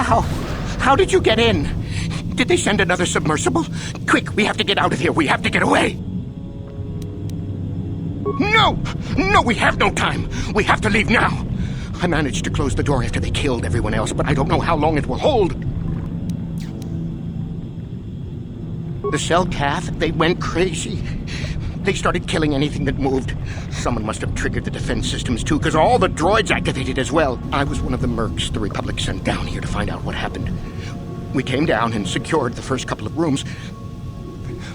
How? How did you get in? Did they send another submersible? Quick, we have to get out of here. We have to get away. No! No, we have no time. We have to leave now. I managed to close the door after they killed everyone else, but I don't know how long it will hold. The Selkath, they went crazy. They started killing anything that moved. Someone must have triggered the defense systems too, because all the droids activated as well. I was one of the mercs the Republic sent down here to find out what happened. We came down and secured the first couple of rooms.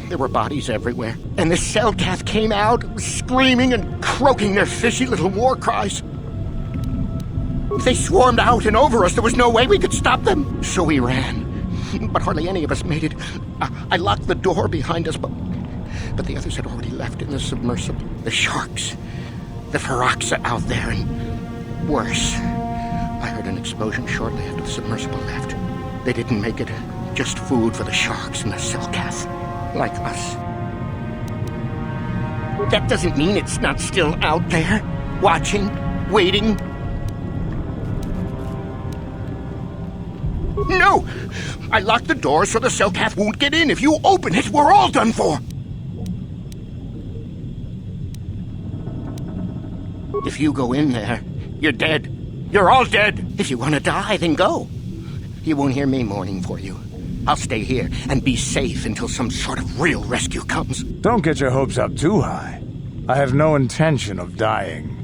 There were bodies everywhere. And the Selkath came out, screaming and croaking their fishy little war cries. They swarmed out and over us. There was no way we could stop them. So we ran. But hardly any of us made it. I locked the door behind us, but the others had already left in the submersible. The sharks. The Firaxa out there, and worse. I heard an explosion shortly after the submersible left. They didn't make it. Just food for the sharks and the Selkath. Like us. That doesn't mean it's not still out there. Watching. Waiting. No! I locked the door so the Selkath won't get in. If you open it, we're all done for. If you go in there, you're dead. You're all dead. If you want to die, then go. You won't hear me mourning for you. I'll stay here and be safe until some sort of real rescue comes. Don't get your hopes up too high. I have no intention of dying.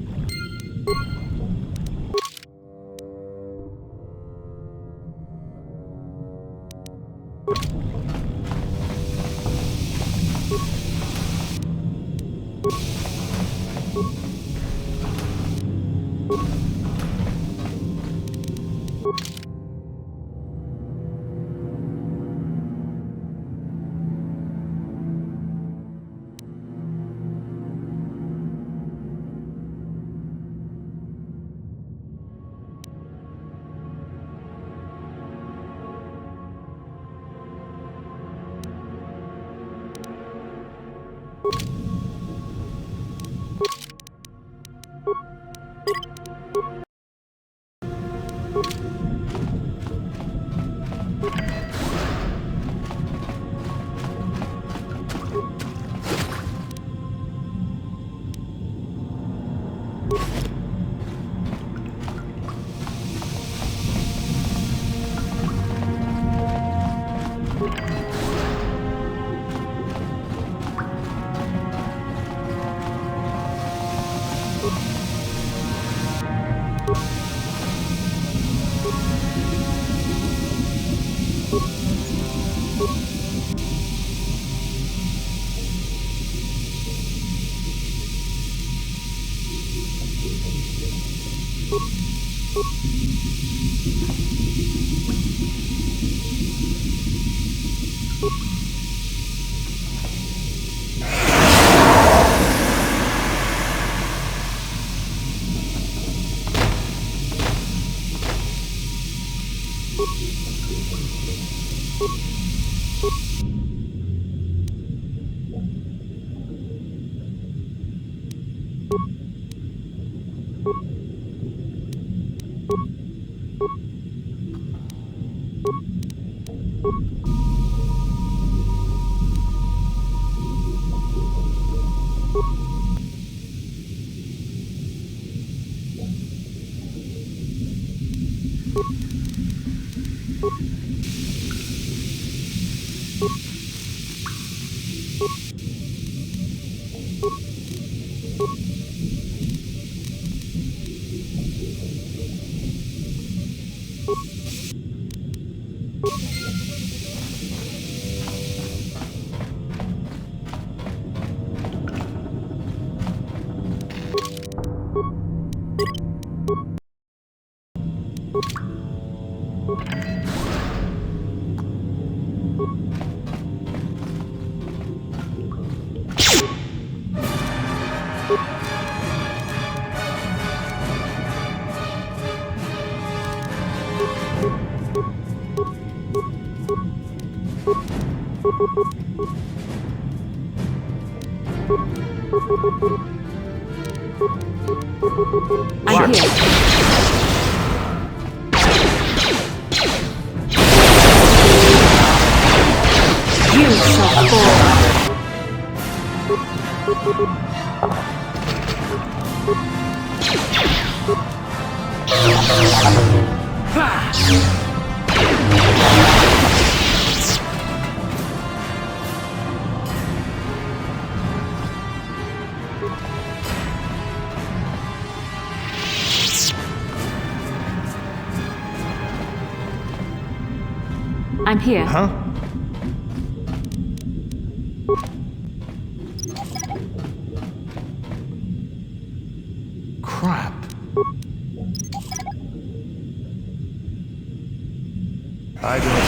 I'm here. I'm here. Huh? Crap. I don't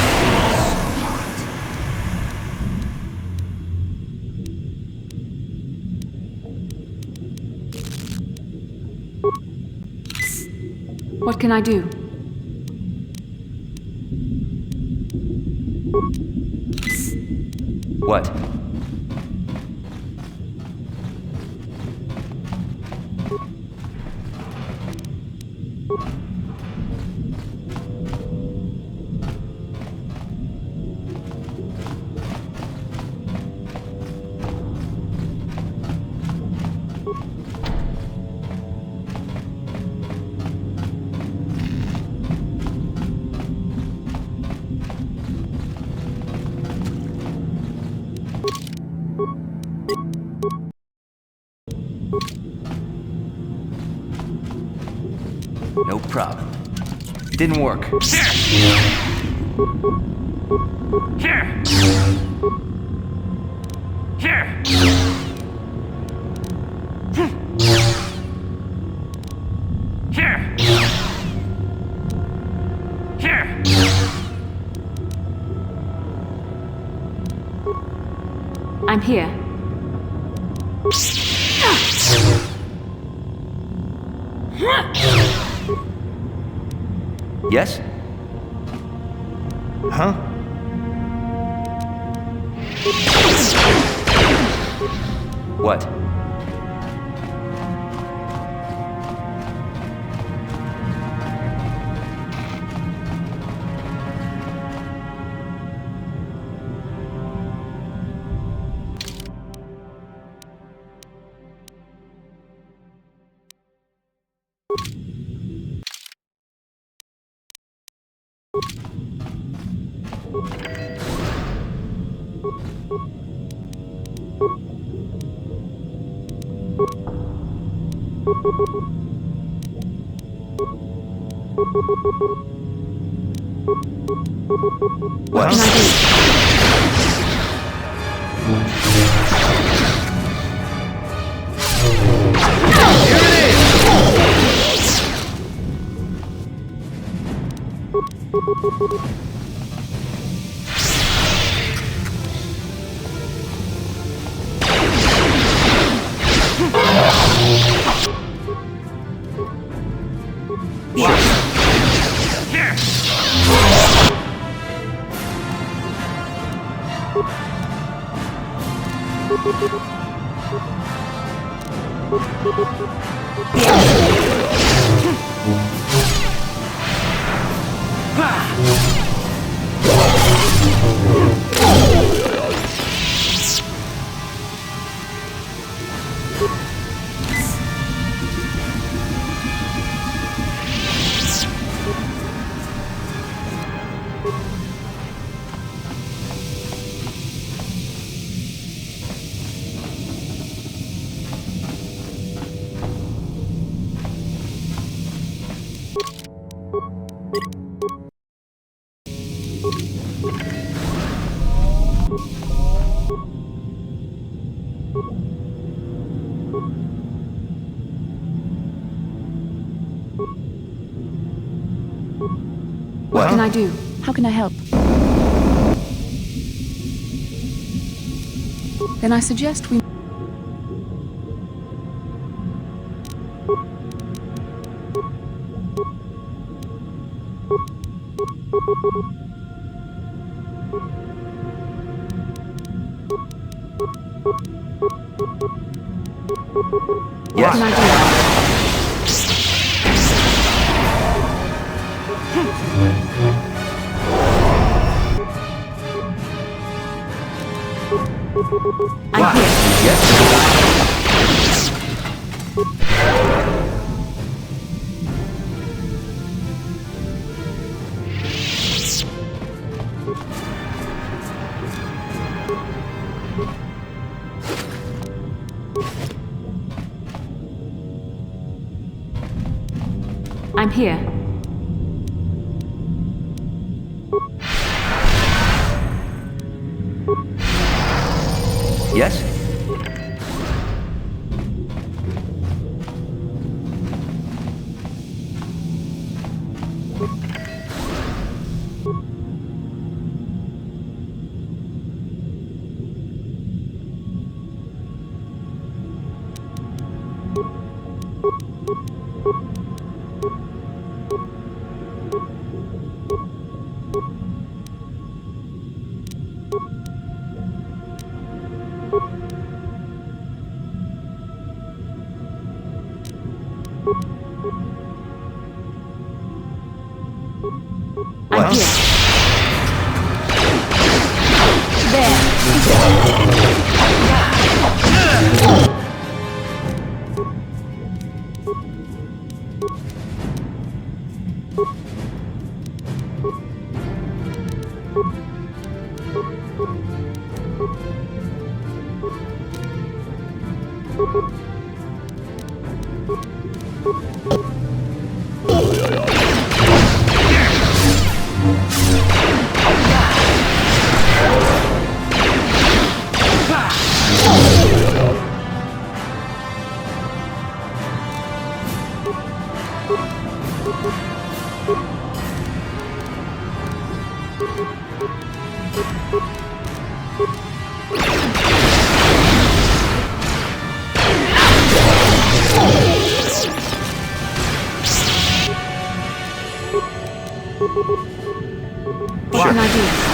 feel What can I do? What? No problem. Didn't work. Here! Here! Here! Here! I'm here. Yes? Huh? What? What can I do? What can I do? How can I help? Then I suggest we... What can I do? I'm here. Yes? I'm here. Yes? I'm here. There. What can I do?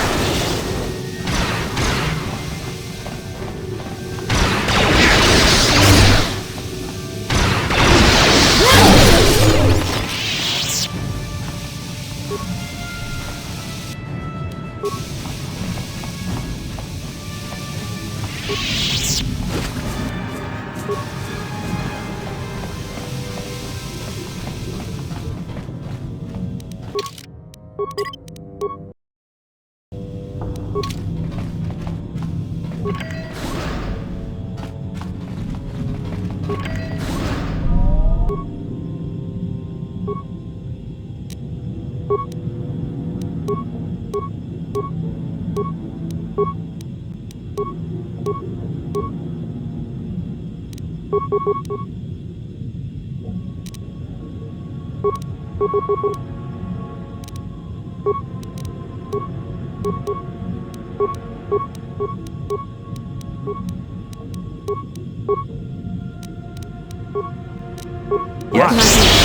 Yes?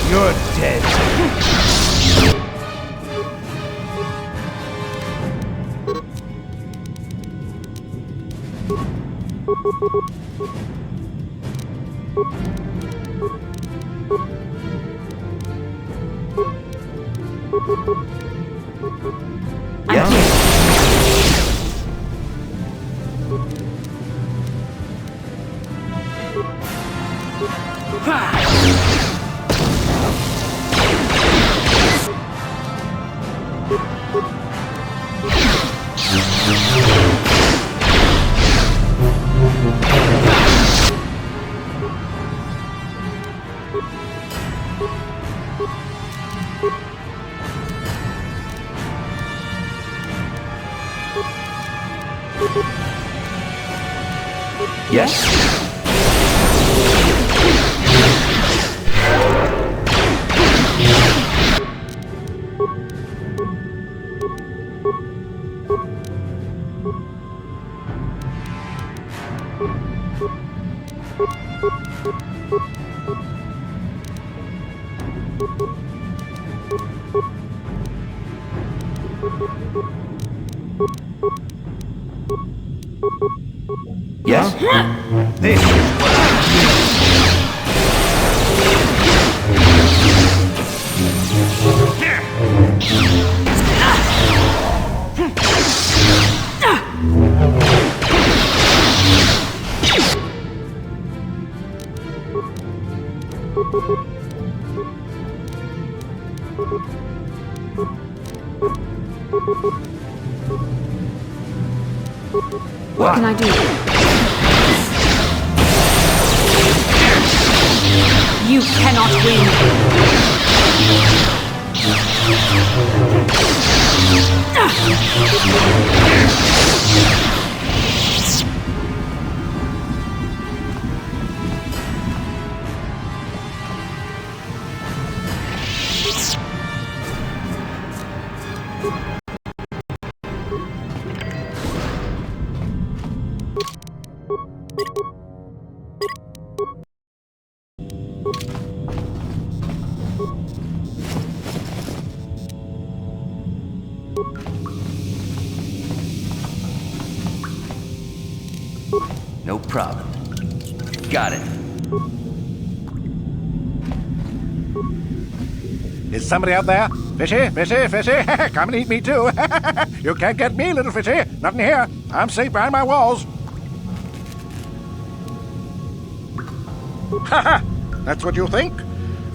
You're dead. Yes? Yes? Yes? This is what What can I do? You You cannot win. No problem. Got it. Is somebody out there? Fishy, fishy, fishy. Come and eat me too. You can't get me, little fishy. Not in here. I'm safe behind my walls. Ha ha! That's what you think?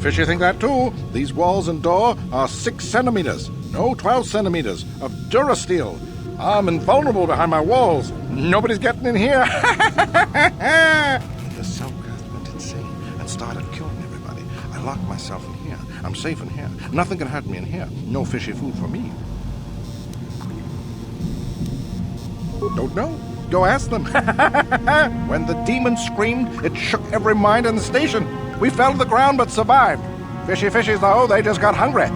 Fishy think that too. These walls and door are 6 centimeters. No, 12 centimeters of Durasteel. I'm invulnerable behind my walls. Nobody's getting in here. The Selkath went insane and started killing everybody. I locked myself in here. I'm safe in here. Nothing can hurt me in here. No fishy food for me. Don't know. Go ask them. When the demon screamed, it shook every mind in the station. We fell to the ground but survived. Fishy fishies, though, they just got hungry.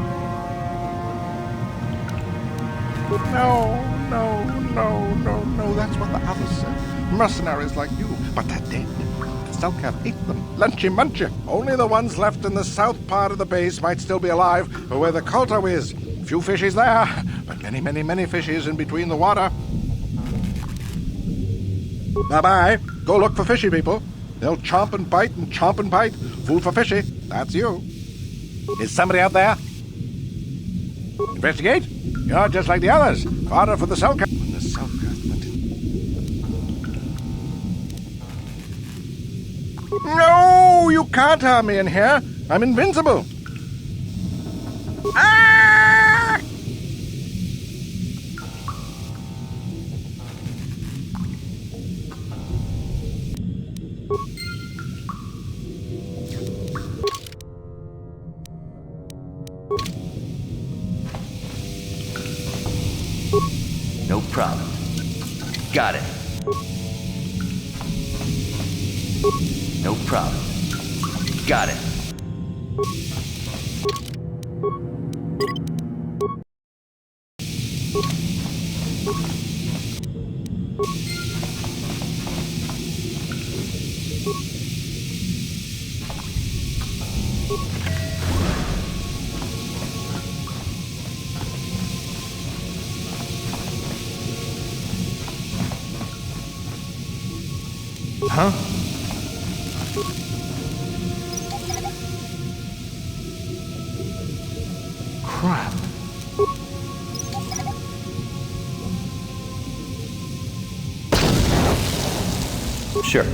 No, that's what the others said. Mercenaries like you, but they're dead. The Selkath ate them. Lunchy munchy. Only the ones left in the south part of the base might still be alive, where the Kolto is. Few fishies there, but many, many, many fishies in between the water. Bye-bye. Go look for fishy people. They'll chomp and bite. Food for fishy. That's you. Is somebody out there? Investigate? You're just like the others. Fodder for the Selkath. When the Selkath went in... No! You can't harm me in here. I'm invincible. Ah! No problem. Got it. No problem. Got it. Huh? Crap. Sure.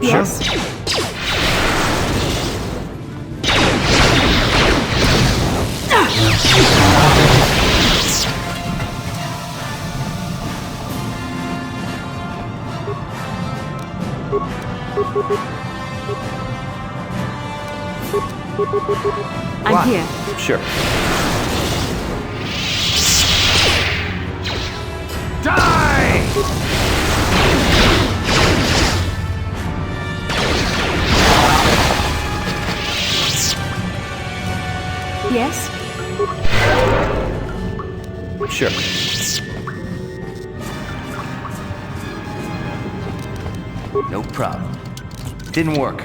Yes. I'm here. Sure. Die! Yes. Sure. No problem. Didn't work.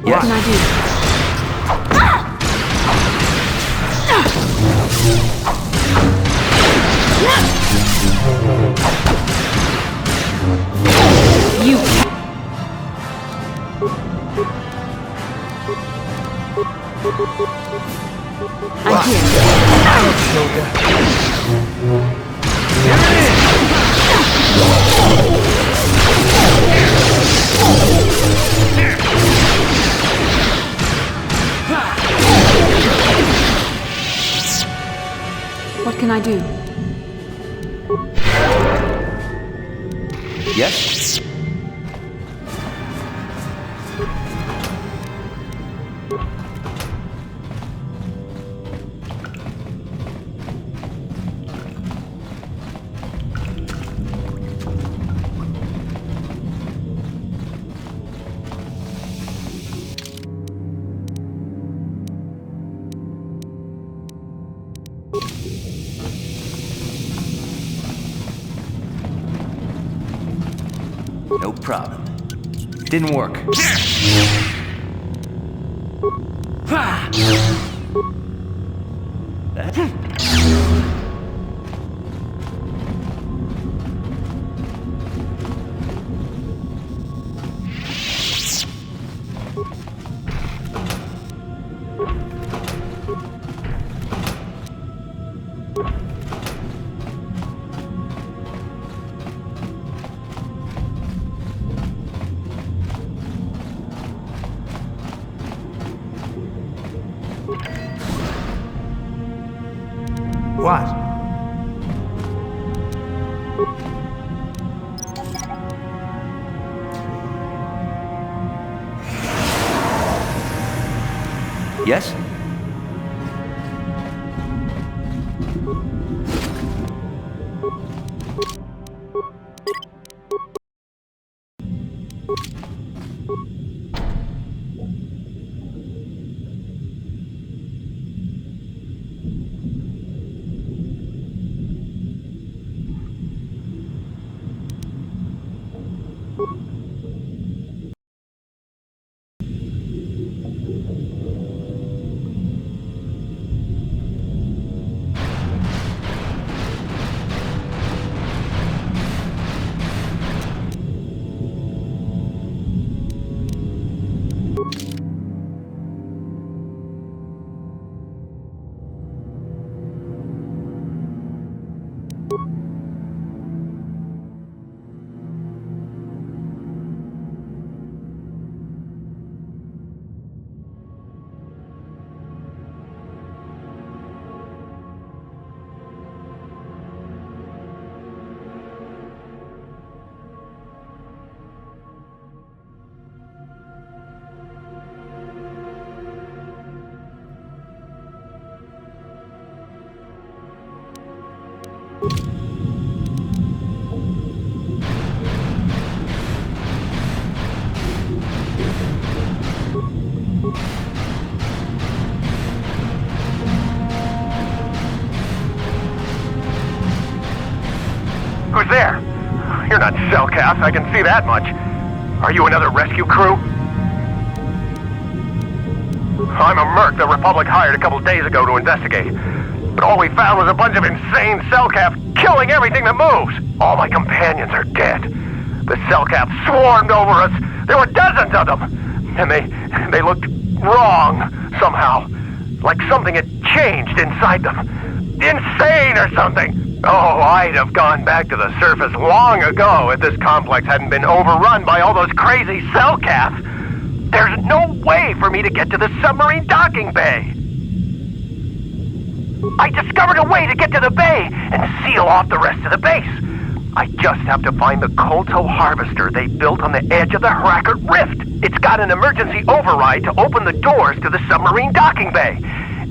What can I do? You can't. I'm here. What can I do? Yes? No problem. Didn't work. What? Yes? Who's there? You're not Cellcath, I can see that much. Are you another rescue crew? I'm a merc the Republic hired a couple days ago to investigate. But all we found was a bunch of insane Cellcath killing everything that moves. All my companions are dead. The Cellcath swarmed over us. There were dozens of them. And they looked wrong, somehow. Like something had changed inside them. Insane or something. Oh, I'd have gone back to the surface long ago if this complex hadn't been overrun by all those crazy Cellcaths. There's no way for me to get to the submarine docking bay. I discovered a way to get to the bay and seal off the rest of the base. I just have to find the Kolto harvester they built on the edge of the Harakert Rift. It's got an emergency override to open the doors to the submarine docking bay.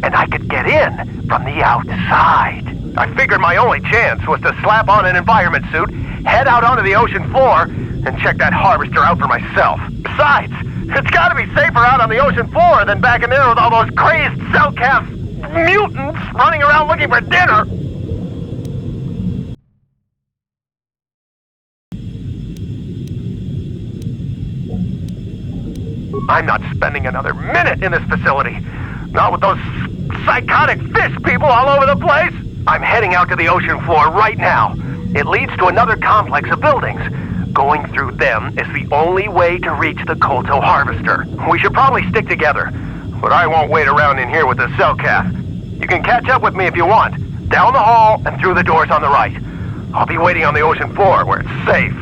And I could get in from the outside. I figured my only chance was to slap on an environment suit, head out onto the ocean floor, and check that harvester out for myself. Besides, it's gotta be safer out on the ocean floor than back in there with all those crazed Selkath mutants running around looking for dinner. I'm not spending another minute in this facility. Not with those psychotic fish people all over the place. I'm heading out to the ocean floor right now. It leads to another complex of buildings. Going through them is the only way to reach the Kolto harvester. We should probably stick together, but I won't wait around in here with the Selkath. You can catch up with me if you want. Down the hall and through the doors on the right. I'll be waiting on the ocean floor where it's safe.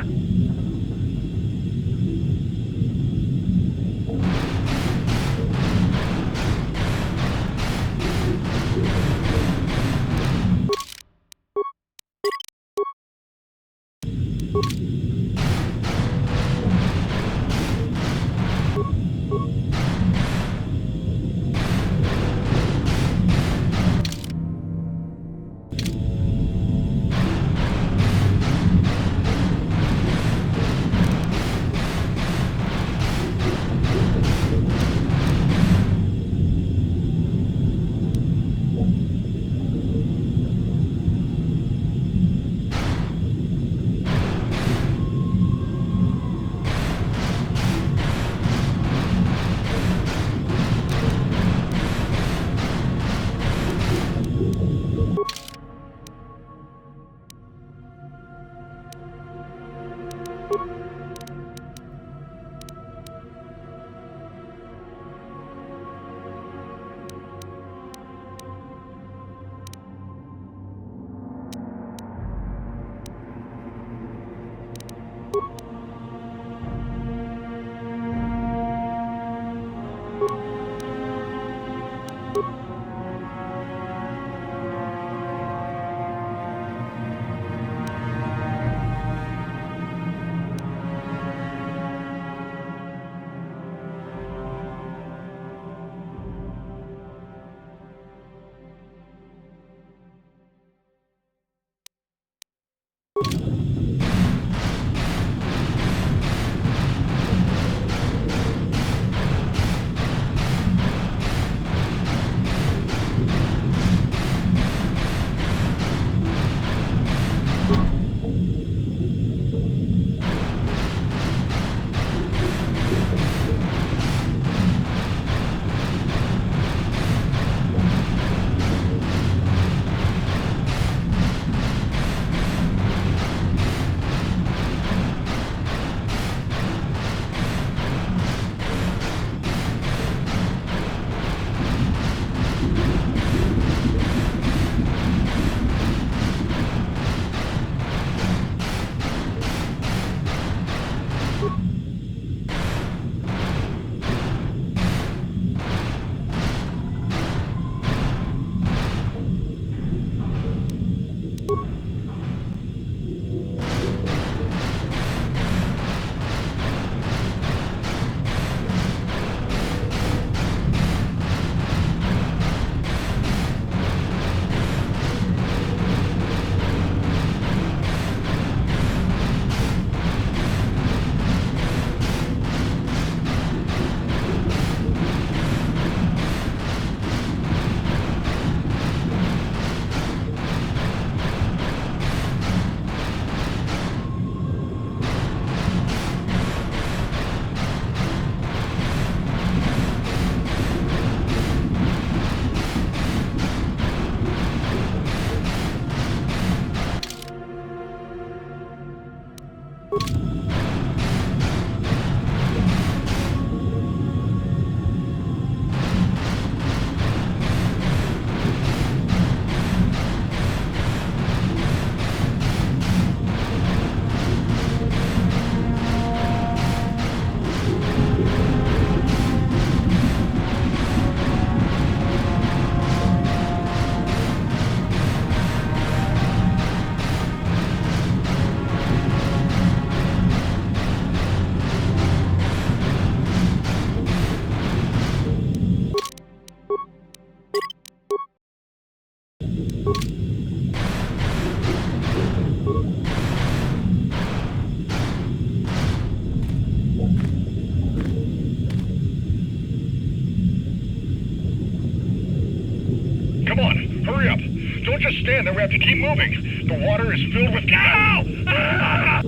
Come on, hurry up. Don't just stand there, we have to keep moving. The water is filled with... Ow! Ah!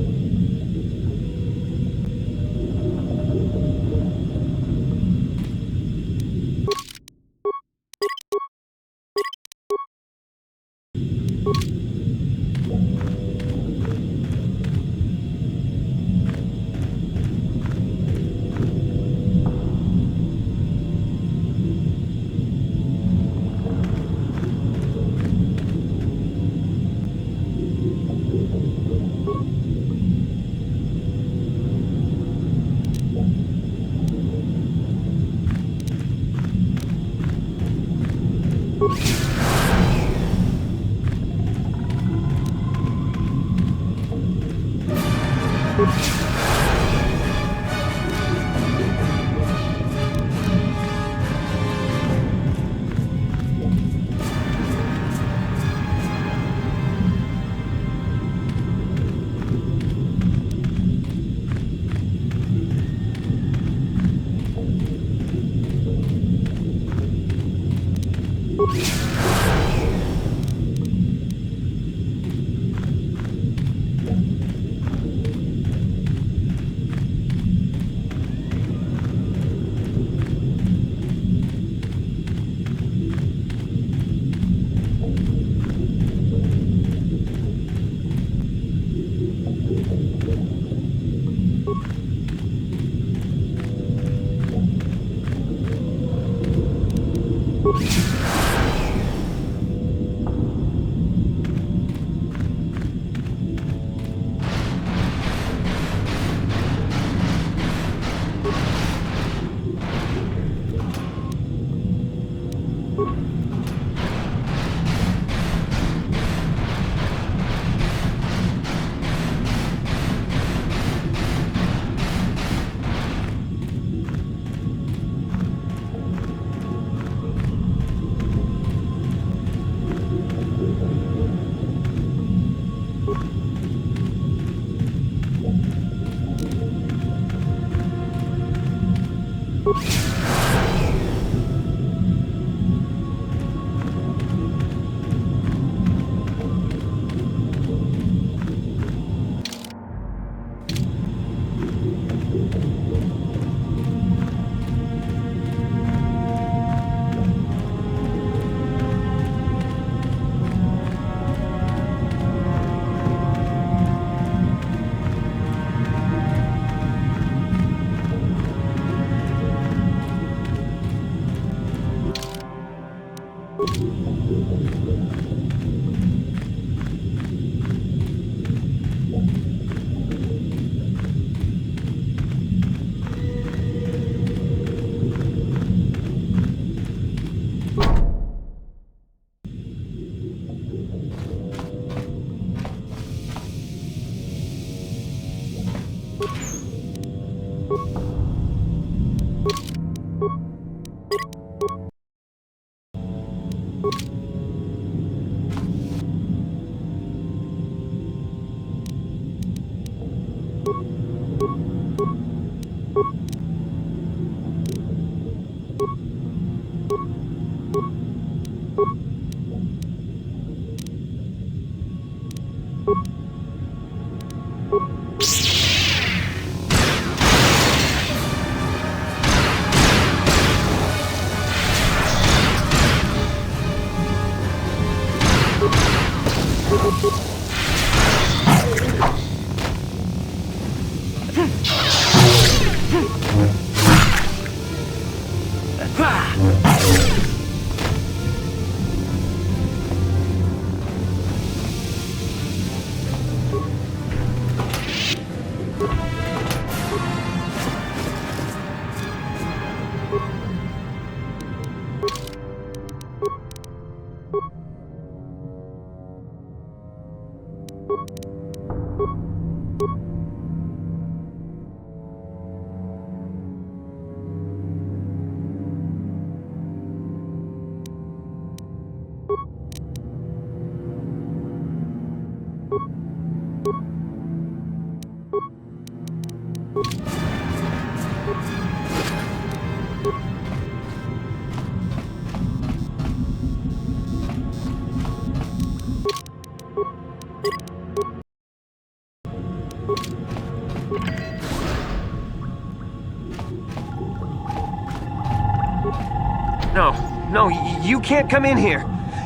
No, you can't come in here.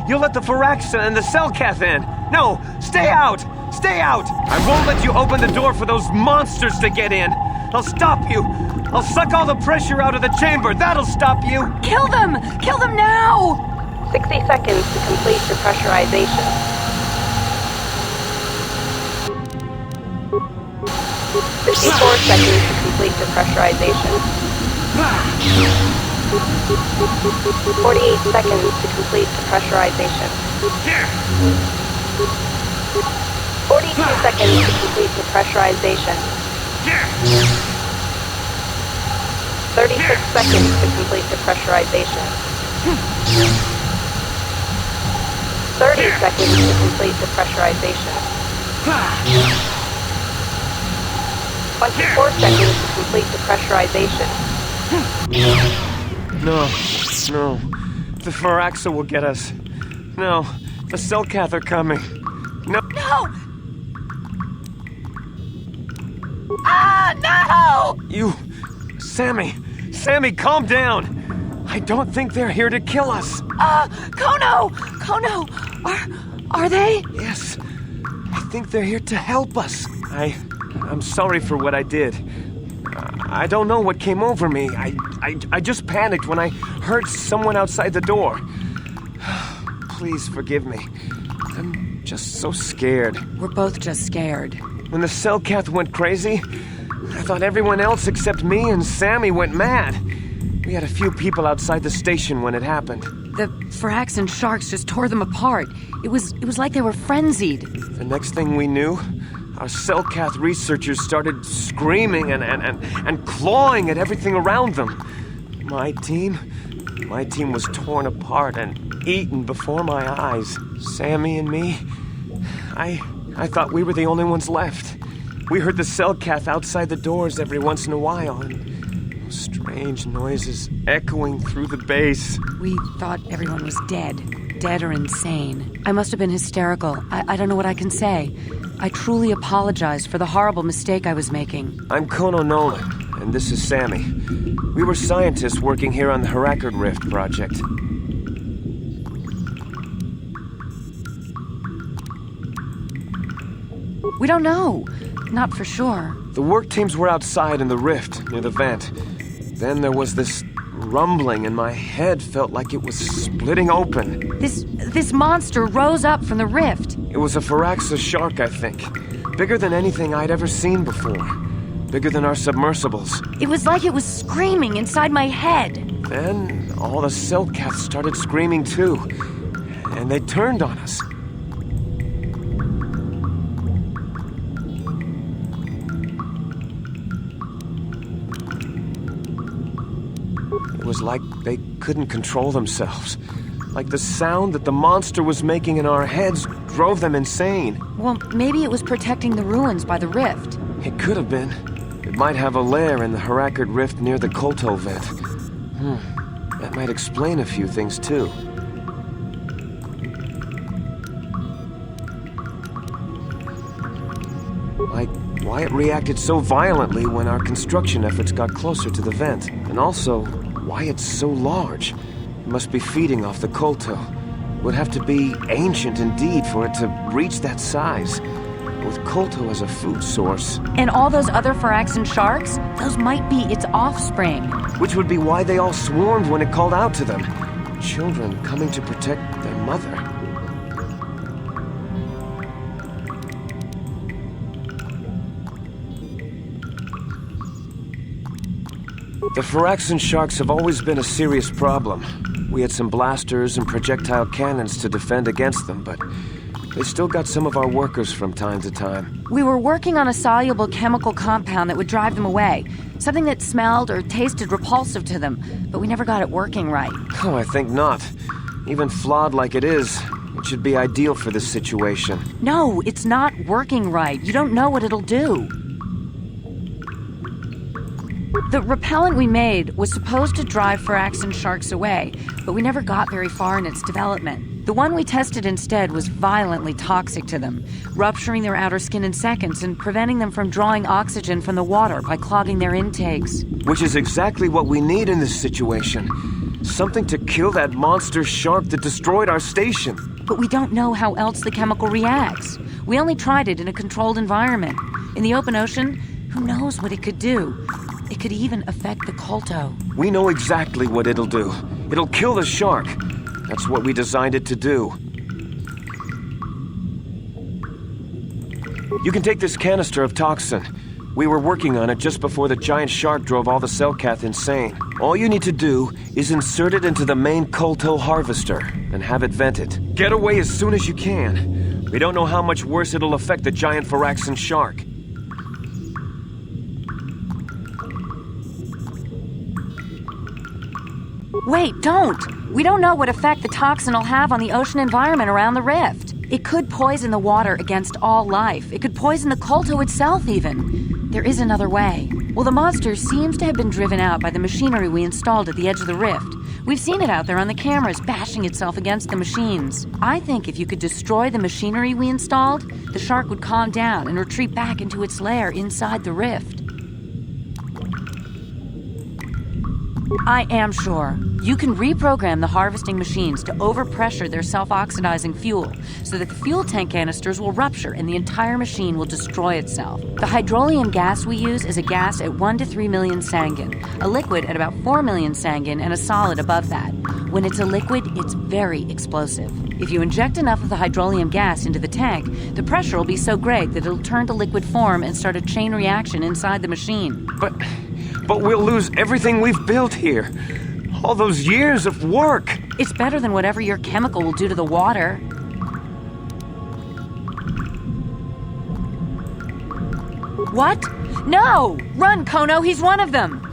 You'll let the Firaxa and the Selkath in. No, stay out! Stay out! I won't let you open the door for those monsters to get in. I'll stop you. I'll suck all the pressure out of the chamber. That'll stop you. Kill them! Kill them now! 60 seconds to complete depressurization. 54 seconds to complete depressurization. 48 seconds to complete depressurization. 42 seconds to complete depressurization. 36 seconds to complete depressurization. 30 seconds to complete depressurization. 24 seconds to complete depressurization. No. The Firaxa will get us. No, the Selkath are coming. No. No! You... Sammy, calm down. I don't think they're here to kill us. Kono! Are they? Yes, I think they're here to help us. I'm sorry for what I did. I don't know what came over me. I just panicked when I heard someone outside the door. Please forgive me. I'm just so scared. We're both just scared. When the Selkath went crazy, I thought everyone else except me and Sammy went mad. We had a few people outside the station when it happened. The Firaxan sharks just tore them apart. It was like they were frenzied. The next thing we knew, our Selkath researchers started screaming and clawing at everything around them. My team was torn apart and eaten before my eyes. Sammy and me, I thought we were the only ones left. We heard the Selkath outside the doors every once in a while, and strange noises echoing through the base. We thought everyone was dead or insane. I must have been hysterical. I don't know what I can say. I truly apologize for the horrible mistake I was making. I'm Kono Nolan, and this is Sammy. We were scientists working here on the Harakard Rift project. We don't know. Not for sure. The work teams were outside in the rift, near the vent. Then there was this rumbling, and my head felt like it was splitting open. This monster rose up from the rift. It was a Firaxa shark, I think. Bigger than anything I'd ever seen before. Bigger than our submersibles. It was like it was screaming inside my head. Then all the Selkaths started screaming too. And they turned on us. It was like they couldn't control themselves. Like the sound that the monster was making in our heads drove them insane. Well, maybe it was protecting the ruins by the rift. It could have been. It might have a lair in the Harakard Rift near the Kolto vent. That might explain a few things too. Like why it reacted so violently when our construction efforts got closer to the vent. And also, why it's so large. It must be feeding off the Kolto. Would have to be ancient indeed for it to reach that size. With Kolto as a food source. And all those other Firaxan sharks? Those might be its offspring. Which would be why they all swarmed when it called out to them. Children coming to protect their mother. The Firaxan sharks have always been a serious problem. We had some blasters and projectile cannons to defend against them, but they still got some of our workers from time to time. We were working on a soluble chemical compound that would drive them away. Something that smelled or tasted repulsive to them, but we never got it working right. Oh, I think not. Even flawed like it is, it should be ideal for this situation. No, it's not working right. You don't know what it'll do. The repellent we made was supposed to drive Firaxan sharks away, but we never got very far in its development. The one we tested instead was violently toxic to them, rupturing their outer skin in seconds and preventing them from drawing oxygen from the water by clogging their intakes. Which is exactly what we need in this situation. Something to kill that monster shark that destroyed our station. But we don't know how else the chemical reacts. We only tried it in a controlled environment. In the open ocean, who knows what it could do? It could even affect the Kolto. We know exactly what it'll do. It'll kill the shark. That's what we designed it to do. You can take this canister of toxin. We were working on it just before the giant shark drove all the Cellcath insane. All you need to do is insert it into the main Kolto harvester and have it vented. Get away as soon as you can. We don't know how much worse it'll affect the giant Varaxan shark. Wait, don't! We don't know what effect the toxin will have on the ocean environment around the rift. It could poison the water against all life. It could poison the Kolto itself, even. There is another way. Well, the monster seems to have been driven out by the machinery we installed at the edge of the rift. We've seen it out there on the cameras, bashing itself against the machines. I think if you could destroy the machinery we installed, the shark would calm down and retreat back into its lair inside the rift. I am sure. You can reprogram the harvesting machines to overpressure their self-oxidizing fuel so that the fuel tank canisters will rupture and the entire machine will destroy itself. The hydrolium gas we use is a gas at 1 to 3 million Sangin, a liquid at about 4 million Sangin, and a solid above that. When it's a liquid, it's very explosive. If you inject enough of the hydrolium gas into the tank, the pressure will be so great that it'll turn to liquid form and start a chain reaction inside the machine. But we'll lose everything we've built here. All those years of work. It's better than whatever your chemical will do to the water. What? No! Run, Kono, he's one of them!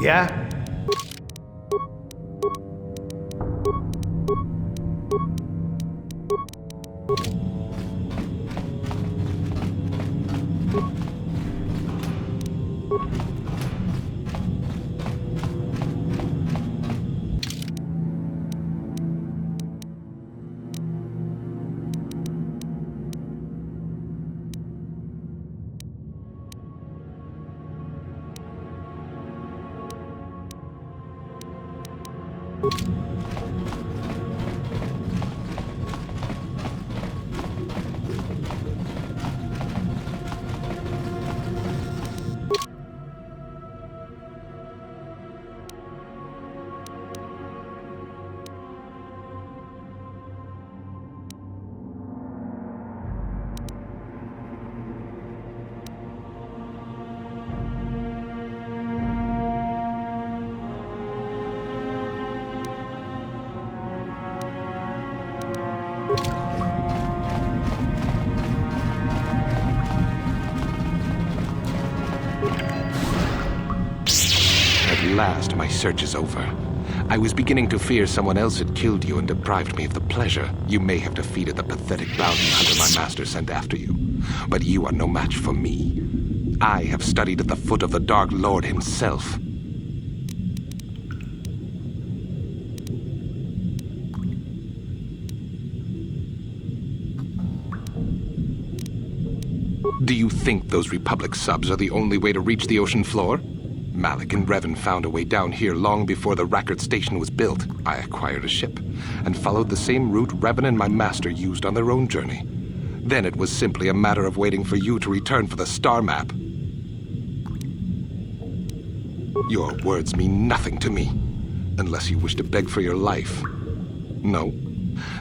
Yeah? At last, my search is over. I was beginning to fear someone else had killed you and deprived me of the pleasure you may have defeated the pathetic bounty hunter my master sent after you. But you are no match for me. I have studied at the foot of the Dark Lord himself. Do you think those Republic subs are the only way to reach the ocean floor? Malik and Revan found a way down here long before the Rackard station was built. I acquired a ship and followed the same route Revan and my master used on their own journey. Then it was simply a matter of waiting for you to return for the star map. Your words mean nothing to me, unless you wish to beg for your life. No?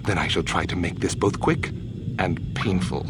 Then I shall try to make this both quick and painful.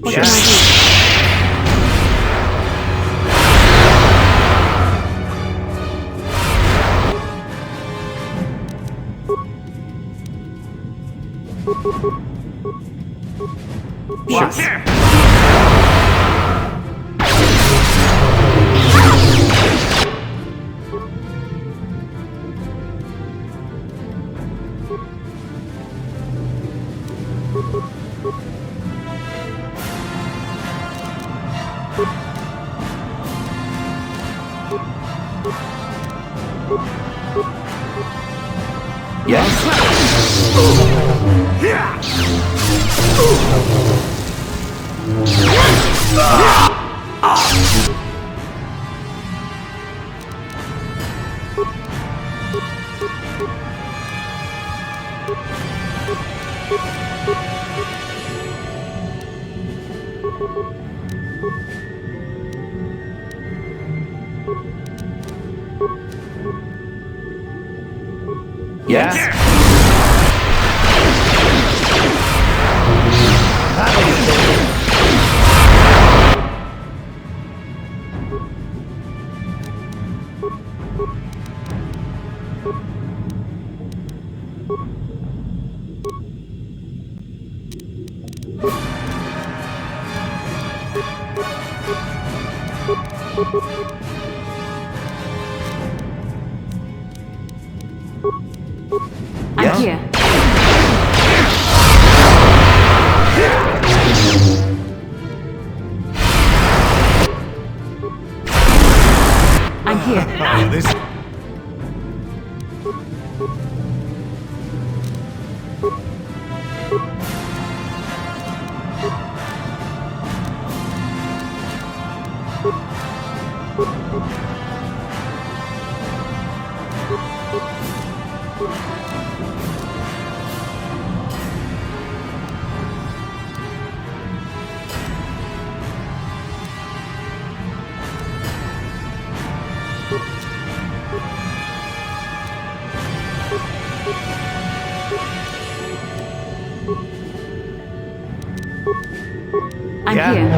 What can I do? What? Yes? I'm here. I'm here. This... I'm here.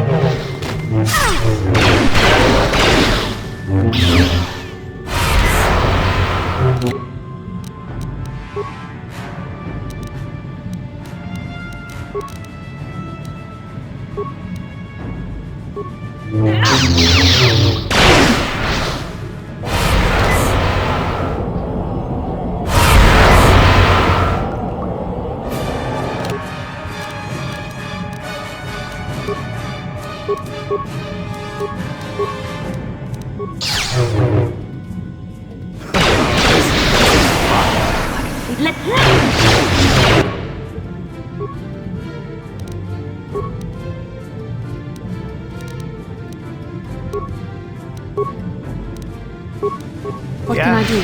What can I do?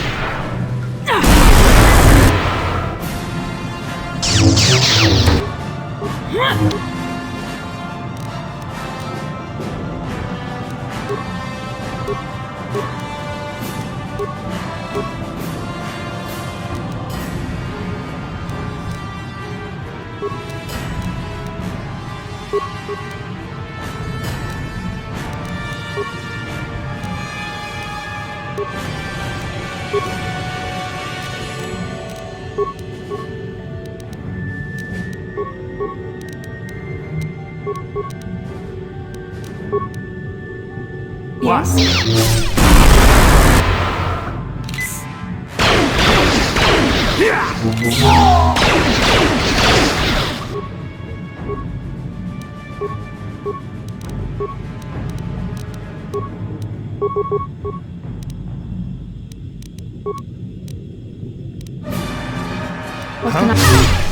What can I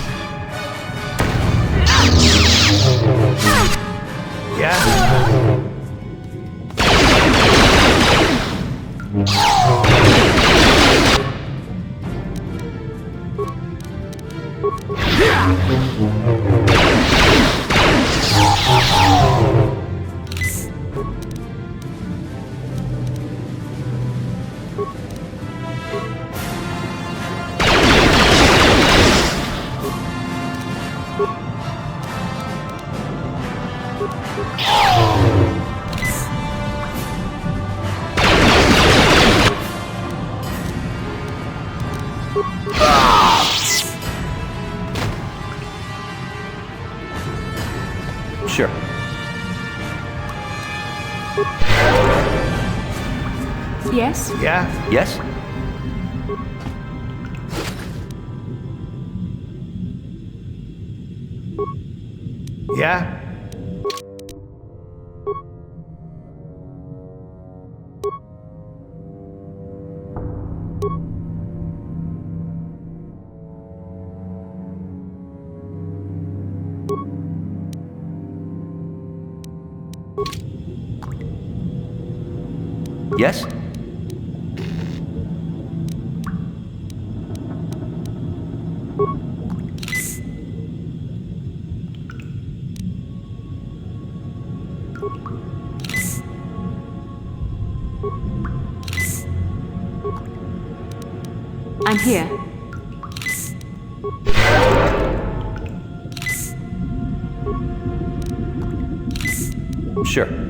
Sure. Yes? Yeah? Yes? Yeah? Yes? I'm here. Sure.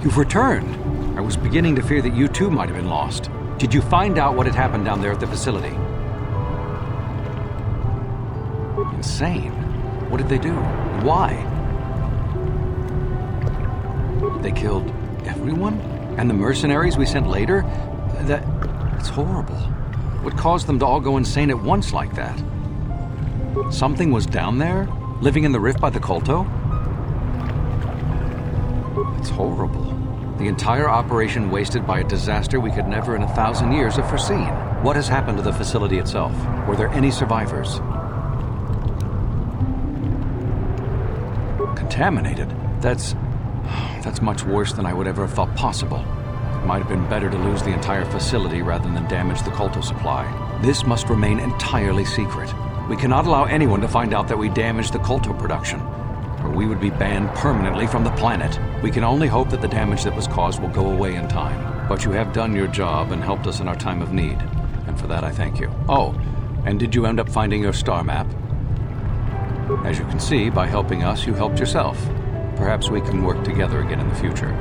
You've returned. I was beginning to fear that you too might have been lost. Did you find out what had happened down there at the facility? Insane. What did they do? Why? They killed everyone? And the mercenaries we sent later? It's horrible. What caused them to all go insane at once like that? Something was down there? Living in the rift by the Kolto? It's horrible. The entire operation wasted by a disaster we could never in 1,000 years have foreseen. What has happened to the facility itself? Were there any survivors? Contaminated? That's much worse than I would ever have thought possible. It might have been better to lose the entire facility rather than damage the Kolto supply. This must remain entirely secret. We cannot allow anyone to find out that we damaged the Kolto production, or we would be banned permanently from the planet. We can only hope that the damage that was caused will go away in time. But you have done your job and helped us in our time of need, and for that I thank you. Oh, and did you end up finding your star map? As you can see, by helping us, you helped yourself. Perhaps we can work together again in the future.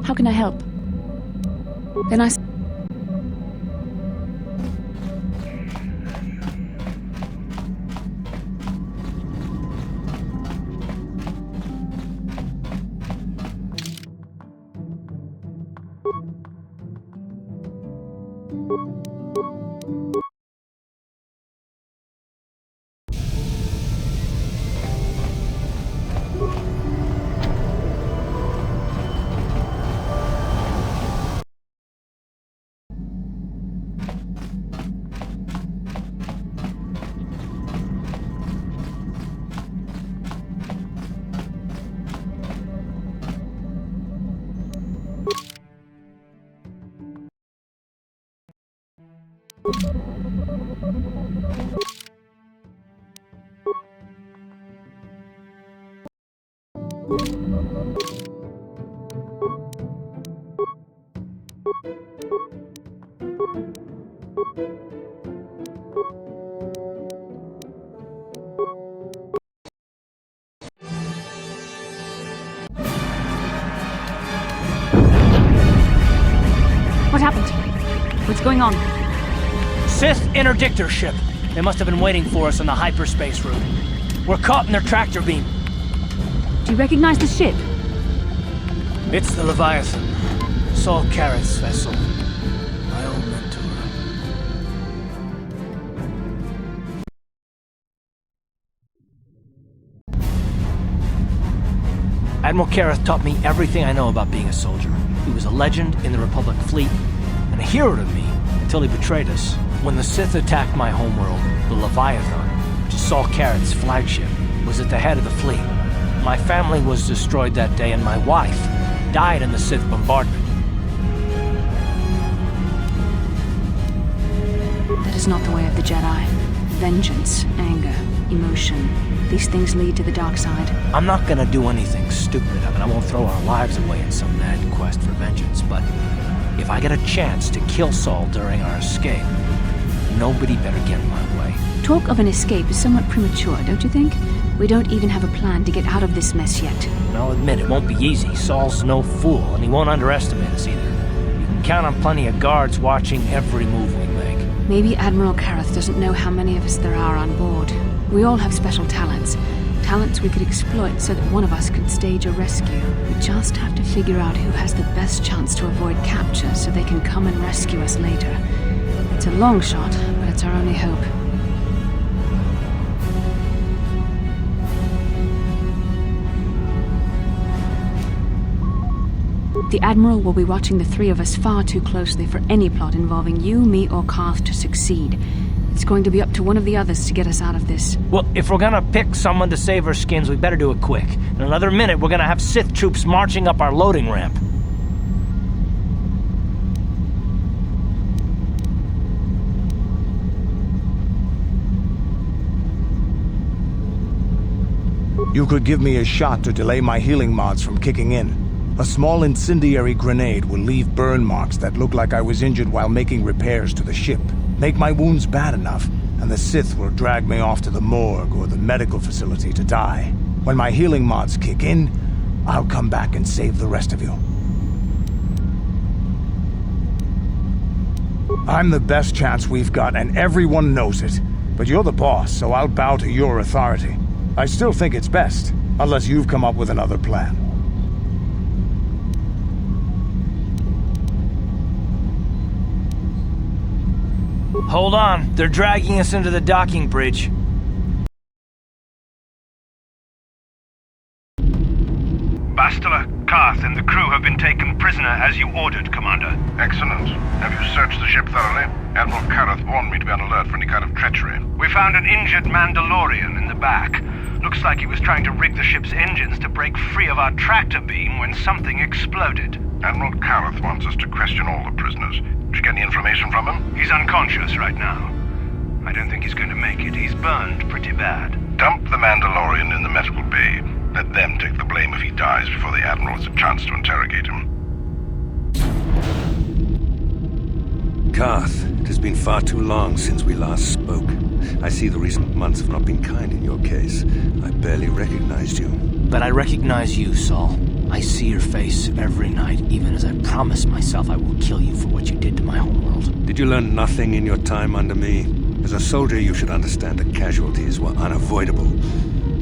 How can I help? Then I... What happened? What's going on? Sith interdictor ship. They must have been waiting for us on the hyperspace route. We're caught in their tractor beam. Do you recognize the ship? It's the Leviathan. Saul Karath's vessel. My old mentor. Admiral Karath taught me everything I know about being a soldier. He was a legend in the Republic fleet, and a hero to me until he betrayed us. When the Sith attacked my homeworld, the Leviathan, which is Saul Karath's flagship, was at the head of the fleet. My family was destroyed that day, and my wife died in the Sith bombardment. That is not the way of the Jedi. Vengeance, anger, emotion. These things lead to the dark side. I'm not gonna do anything stupid. I won't throw our lives away in some mad quest for vengeance, but if I get a chance to kill Saul during our escape, nobody better get in my way. Talk of an escape is somewhat premature, don't you think? We don't even have a plan to get out of this mess yet. And I'll admit it won't be easy. Saul's no fool, and he won't underestimate us either. You can count on plenty of guards watching every move we make. Maybe Admiral Karath doesn't know how many of us there are on board. We all have special talents. Talents we could exploit so that one of us could stage a rescue. We just have to figure out who has the best chance to avoid capture so they can come and rescue us later. It's a long shot, but it's our only hope. The Admiral will be watching the three of us far too closely for any plot involving you, me, or Carth to succeed. It's going to be up to one of the others to get us out of this. Well, if we're gonna pick someone to save our skins, we better do it quick. In another minute, we're gonna have Sith troops marching up our loading ramp. You could give me a shot to delay my healing mods from kicking in. A small incendiary grenade will leave burn marks that look like I was injured while making repairs to the ship. Make my wounds bad enough, and the Sith will drag me off to the morgue or the medical facility to die. When my healing mods kick in, I'll come back and save the rest of you. I'm the best chance we've got, and everyone knows it. But you're the boss, so I'll bow to your authority. I still think it's best, unless you've come up with another plan. Hold on, they're dragging us into the docking bridge. Bastila, Carth, and the crew have been taken prisoner as you ordered, Commander. Excellent. Have you searched the ship thoroughly? Admiral Karath warned me to be on alert for any kind of treachery. We found an injured Mandalorian in the back. Looks like he was trying to rig the ship's engines to break free of our tractor beam when something exploded. Admiral Karath wants us to question all the prisoners. Did you get any information from him? He's unconscious right now. I don't think he's going to make it. He's burned pretty bad. Dump the Mandalorian in the medical bay. Let them take the blame if he dies before the Admiral has a chance to interrogate him. Carth, it has been far too long since we last spoke. I see the recent months have not been kind in your case. I barely recognized you. But I recognize you, Saul. I see your face every night, even as I promise myself I will kill you for what you did to my homeworld. Did you learn nothing in your time under me? As a soldier, you should understand that casualties were unavoidable.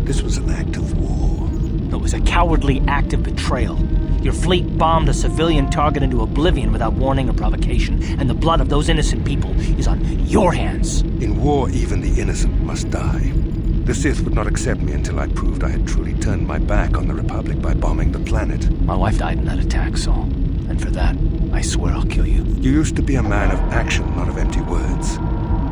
This was an act of war. It was a cowardly act of betrayal. Your fleet bombed a civilian target into oblivion without warning or provocation, and the blood of those innocent people is on your hands. In war, even the innocent must die. The Sith would not accept me until I proved I had truly turned my back on the Republic by bombing the planet. My wife died in that attack, Saul. And for that, I swear I'll kill you. You used to be a man of action, not of empty words.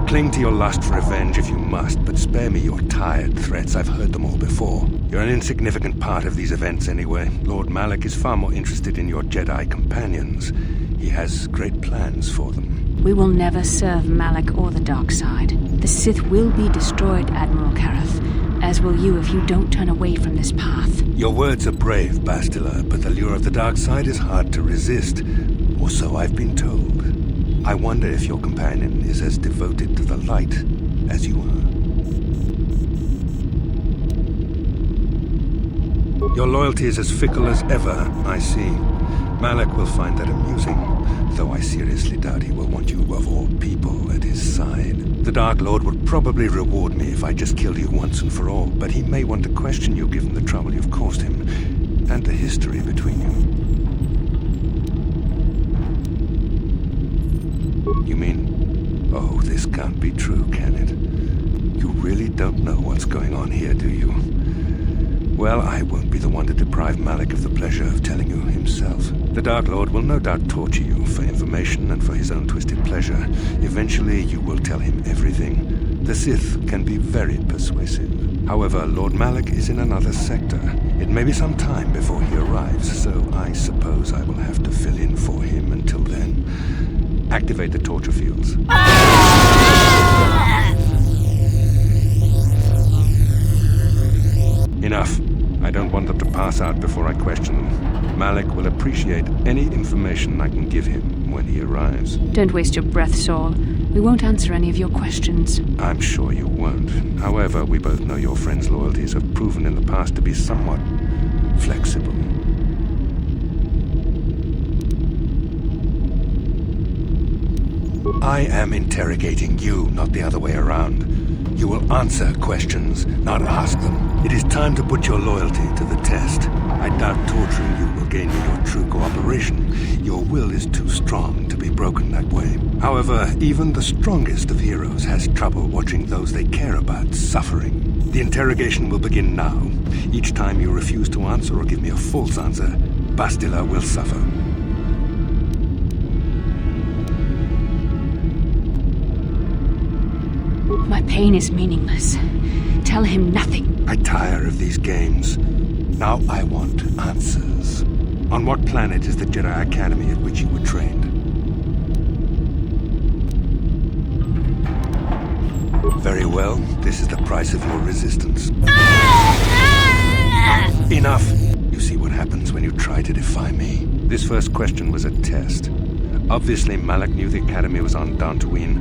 Cling to your lust for revenge if you must, but spare me your tired threats. I've heard them all before. You're an insignificant part of these events anyway. Lord Malak is far more interested in your Jedi companions. He has great plans for them. We will never serve Malak or the dark side. The Sith will be destroyed, Admiral Kareth, as will you if you don't turn away from this path. Your words are brave, Bastila, but the lure of the dark side is hard to resist. Or so I've been told. I wonder if your companion is as devoted to the light as you are. Your loyalty is as fickle as ever, I see. Malak will find that amusing, though I seriously doubt he will want you of all people at his side. The Dark Lord would probably reward me if I just killed you once and for all, but he may want to question you given the trouble you've caused him, and the history between you. You mean, oh, this can't be true, can it? You really don't know what's going on here, do you? Well, I won't be the one to deprive Malak of the pleasure of telling you himself. The Dark Lord will no doubt torture you for information and for his own twisted pleasure. Eventually, you will tell him everything. The Sith can be very persuasive. However, Lord Malak is in another sector. It may be some time before he arrives, so I suppose I will have to fill in for him until then. Activate the torture fields. Enough. I don't want them to pass out before I question them. Malak will appreciate any information I can give him when he arrives. Don't waste your breath, Saul. We won't answer any of your questions. I'm sure you won't. However, we both know your friend's loyalties have proven in the past to be somewhat flexible. I am interrogating you, not the other way around. You will answer questions, not ask them. It is time to put your loyalty to the test. I doubt torturing you will gain you your true cooperation. Your will is too strong to be broken that way. However, even the strongest of heroes has trouble watching those they care about suffering. The interrogation will begin now. Each time you refuse to answer or give me a false answer, Bastila will suffer. My pain is meaningless. Tell him nothing. I tire of these games. Now I want answers. On what planet is the Jedi Academy at which you were trained? Very well. This is the price of your resistance. Enough! You see what happens when you try to defy me. This first question was a test. Obviously, Malak knew the Academy was on Dantooine,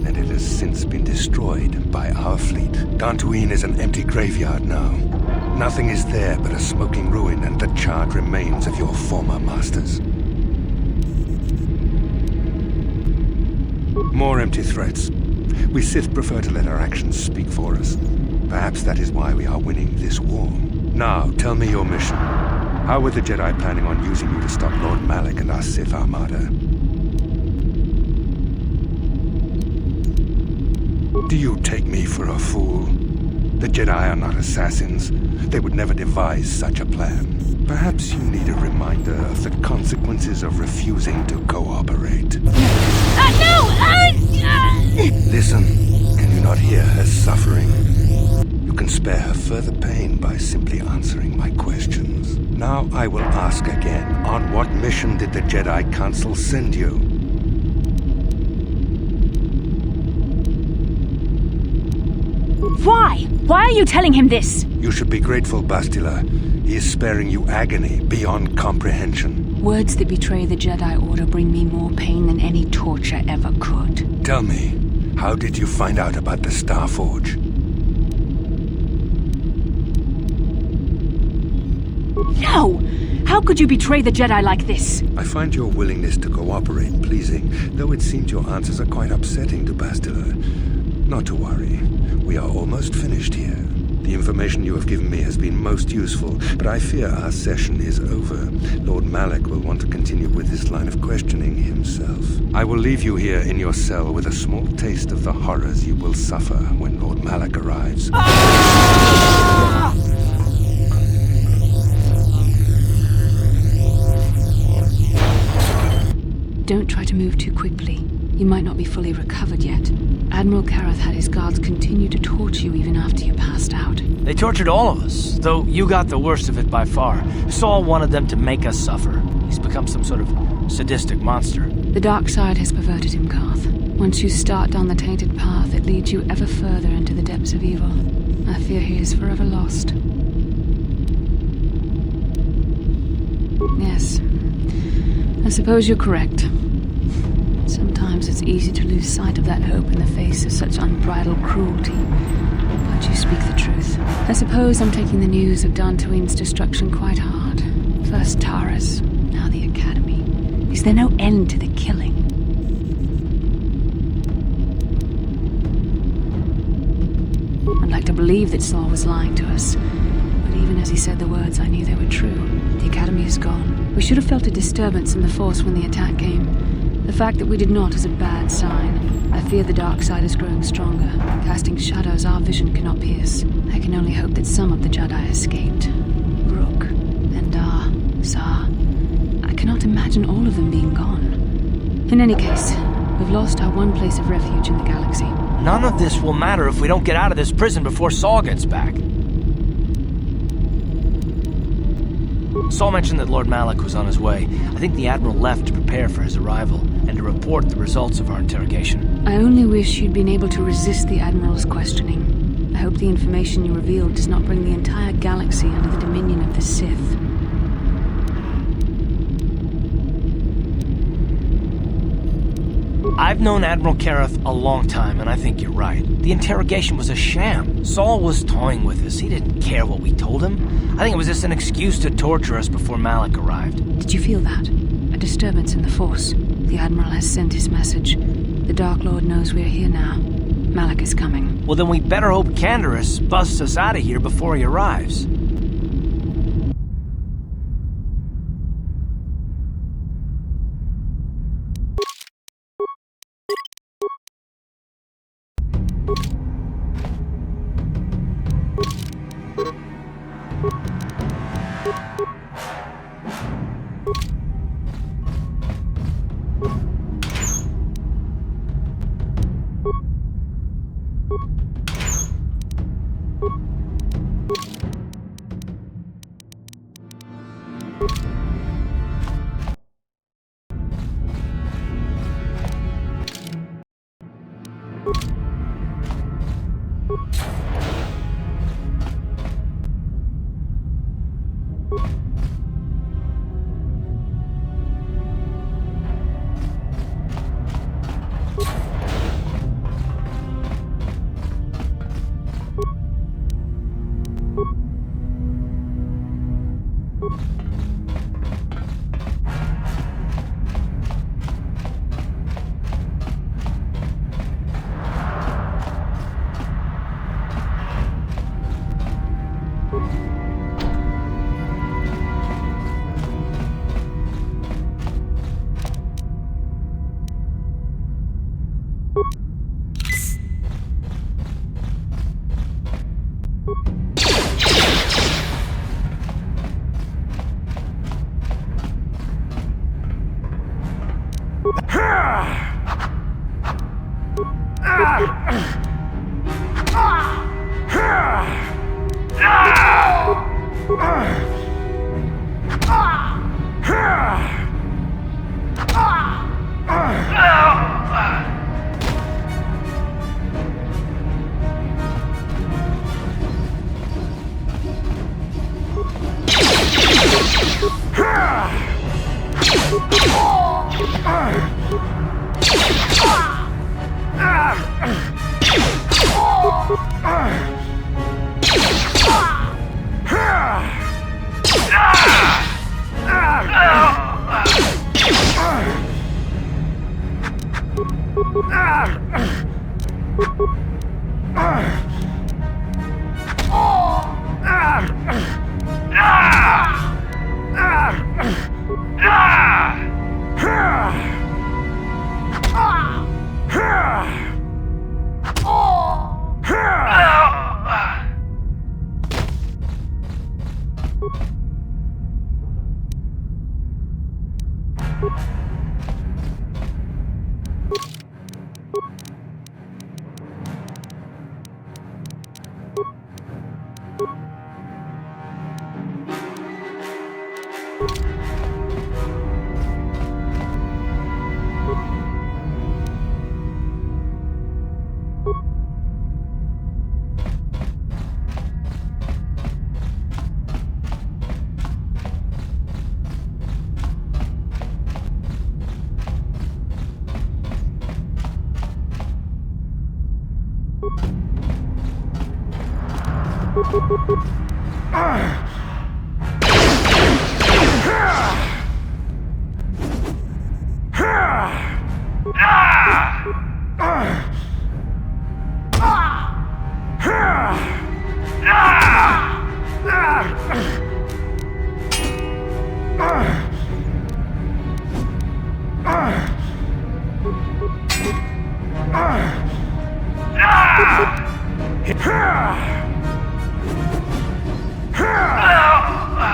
and it has since been destroyed by our fleet. Dantooine is an empty graveyard now. Nothing is there but a smoking ruin and the charred remains of your former masters. More empty threats. We Sith prefer to let our actions speak for us. Perhaps that is why we are winning this war. Now, tell me your mission. How were the Jedi planning on using you to stop Lord Malak and our Sith Armada? Do you take me for a fool? The Jedi are not assassins. They would never devise such a plan. Perhaps you need a reminder of the consequences of refusing to cooperate. Listen, can you not hear her suffering? You can spare her further pain by simply answering my questions. Now I will ask again, on what mission did the Jedi Council send you? Why? Why are you telling him this? You should be grateful, Bastila. He is sparing you agony beyond comprehension. Words that betray the Jedi Order bring me more pain than any torture ever could. Tell me, how did you find out about the Starforge? No! How could you betray the Jedi like this? I find your willingness to cooperate pleasing, though it seems your answers are quite upsetting to Bastila. Not to worry. We are almost finished here. The information you have given me has been most useful, but I fear our session is over. Lord Malak will want to continue with this line of questioning himself. I will leave you here in your cell with a small taste of the horrors you will suffer when Lord Malak arrives. Don't try to move too quickly. You might not be fully recovered yet. Admiral Karath had his guards continue to torture you even after you passed out. They tortured all of us, though you got the worst of it by far. Saul wanted them to make us suffer. He's become some sort of sadistic monster. The dark side has perverted him, Garth. Once you start down the tainted path, it leads you ever further into the depths of evil. I fear he is forever lost. Yes. I suppose you're correct. Sometimes it's easy to lose sight of that hope in the face of such unbridled cruelty. But you speak the truth. I suppose I'm taking the news of Dantooine's destruction quite hard. First Taras, now the Academy. Is there no end to the killing? I'd like to believe that Saul was lying to us. But even as he said the words, I knew they were true. The Academy is gone. We should have felt a disturbance in the Force when the attack came. The fact that we did not is a bad sign. I fear the dark side is growing stronger, casting shadows our vision cannot pierce. I can only hope that some of the Jedi escaped. Rook, Endar, Zar. I cannot imagine all of them being gone. In any case, we've lost our one place of refuge in the galaxy. None of this will matter if we don't get out of this prison before Saul gets back. Saul mentioned that Lord Malak was on his way. I think the Admiral left to prepare for his arrival and to report the results of our interrogation. I only wish you'd been able to resist the Admiral's questioning. I hope the information you revealed does not bring the entire galaxy under the dominion of the Sith. I've known Admiral Karath a long time, and I think you're right. The interrogation was a sham. Saul was toying with us. He didn't care what we told him. I think it was just an excuse to torture us before Malak arrived. Did you feel that? A disturbance in the Force. The Admiral has sent his message. The Dark Lord knows we're here now. Malak is coming. Well, then we better hope Canderous busts us out of here before he arrives.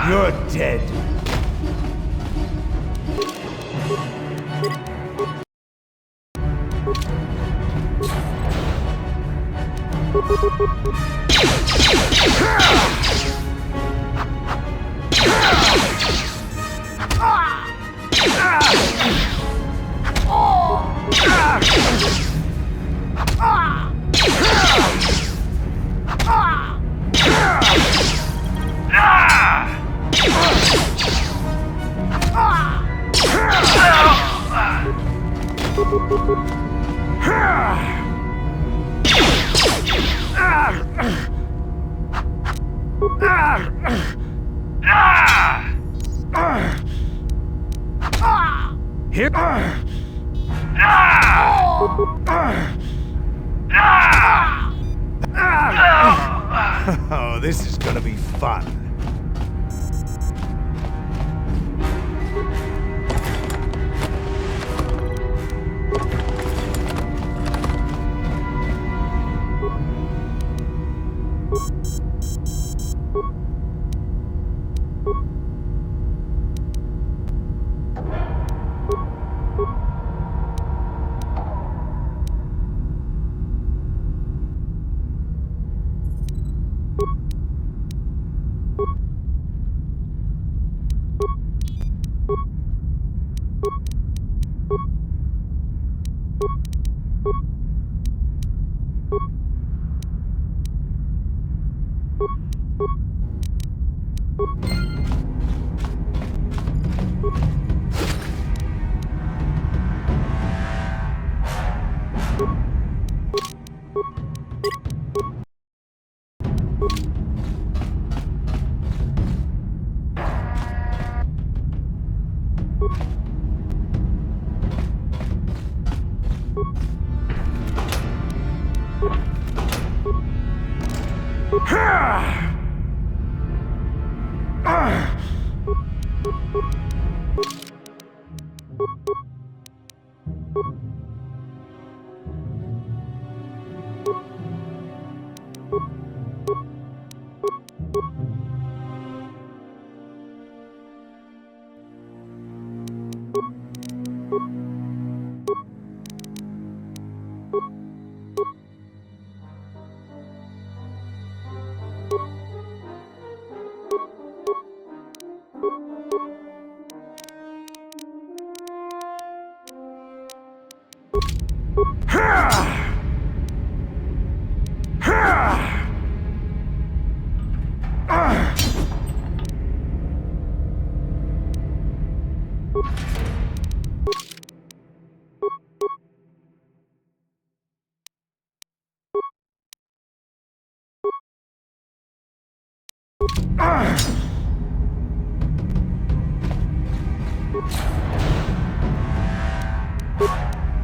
You're dead. Oh, this is gonna be fun.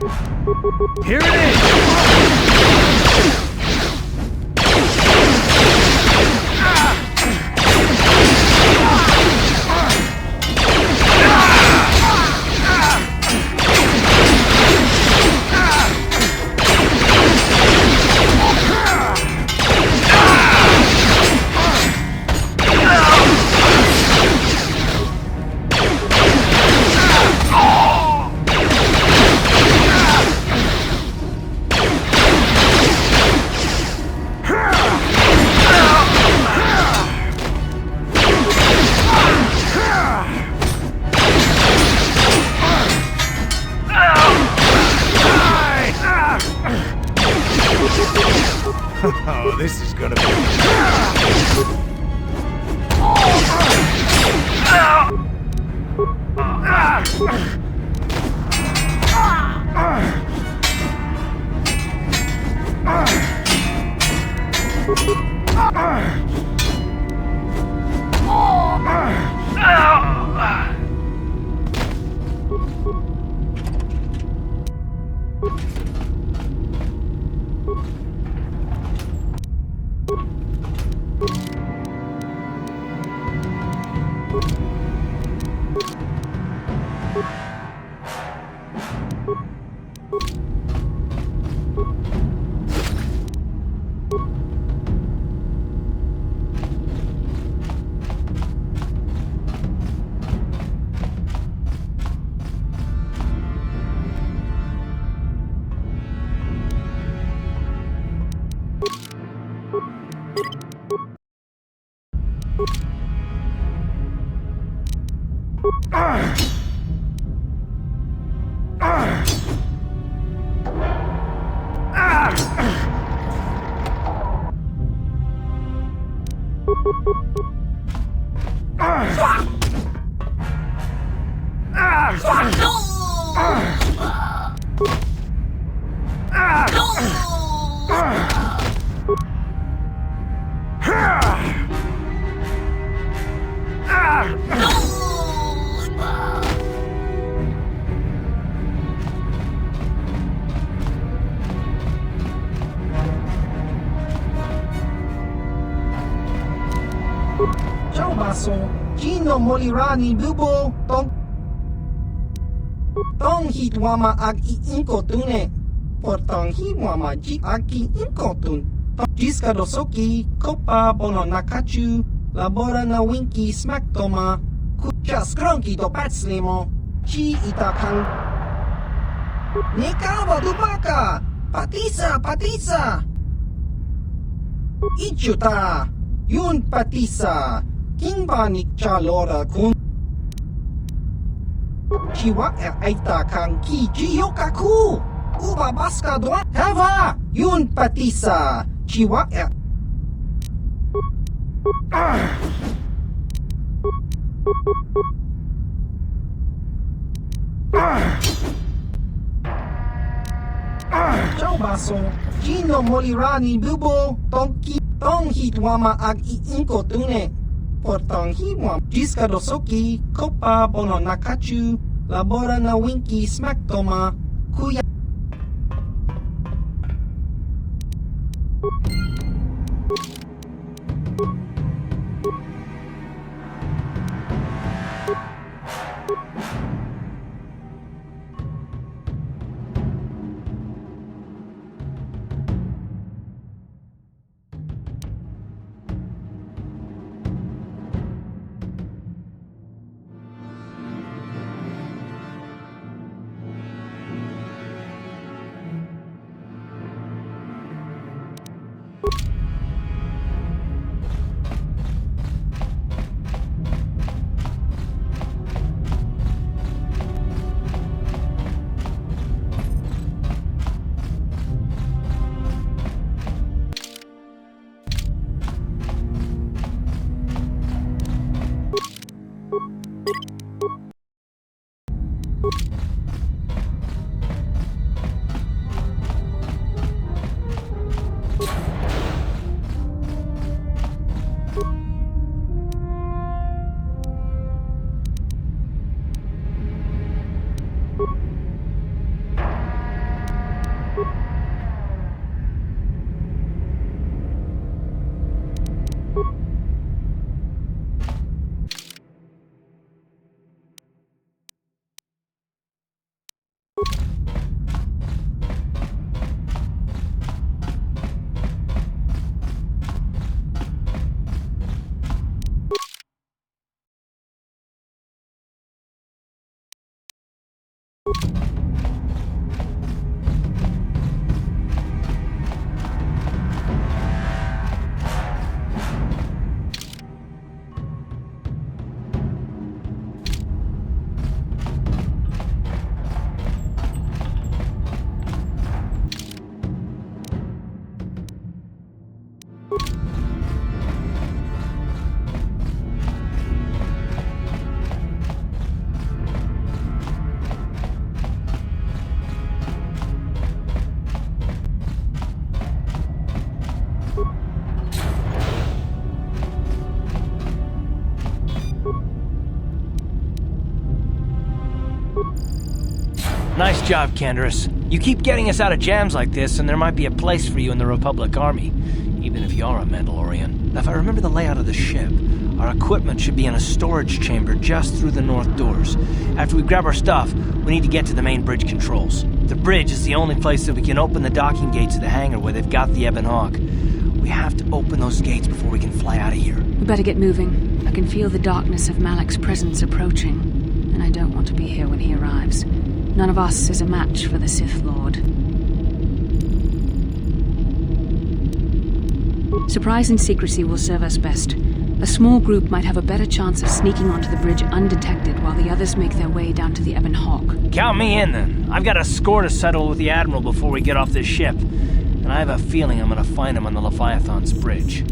Here it is! Oh, this is gonna be... Ciao baso, Gino Molirani Bubo Tong hitwama ag iinkotune. Portong hiwama ji aki inkotun. Jiska dosoki, kopa bono nakachu, labora na winki smaktoma, kucha skronki do patslimo, chi itakang. Nikawa dubaka, patisa. Ichuta, yun patisa, kingba nikcha lora kun. Chiwa aita kang ki jiyokaku. Uba baska doa hava yun patisa. Chiwa Ciao baso, Gino Molirani Bubo Tong hitwama ag iinkotune. Portong hiwam jiska dosoki, kopa bono nakachu, labora na winki smaktoma, kuya. Nice job, Canderous. You keep getting us out of jams like this, and there might be a place for you in the Republic Army, even if you are a Mandalorian. Now, if I remember the layout of the ship, our equipment should be in a storage chamber just through the north doors. After we grab our stuff, we need to get to the main bridge controls. The bridge is the only place that we can open the docking gates of the hangar where they've got the Ebon Hawk. We have to open those gates before we can fly out of here. We better get moving. I can feel the darkness of Malik's presence approaching, and I don't want to be here when he arrives. None of us is a match for the Sith Lord. Surprise and secrecy will serve us best. A small group might have a better chance of sneaking onto the bridge undetected while the others make their way down to the Ebon Hawk. Count me in, then. I've got a score to settle with the Admiral before we get off this ship. And I have a feeling I'm gonna find him on the Leviathan's bridge.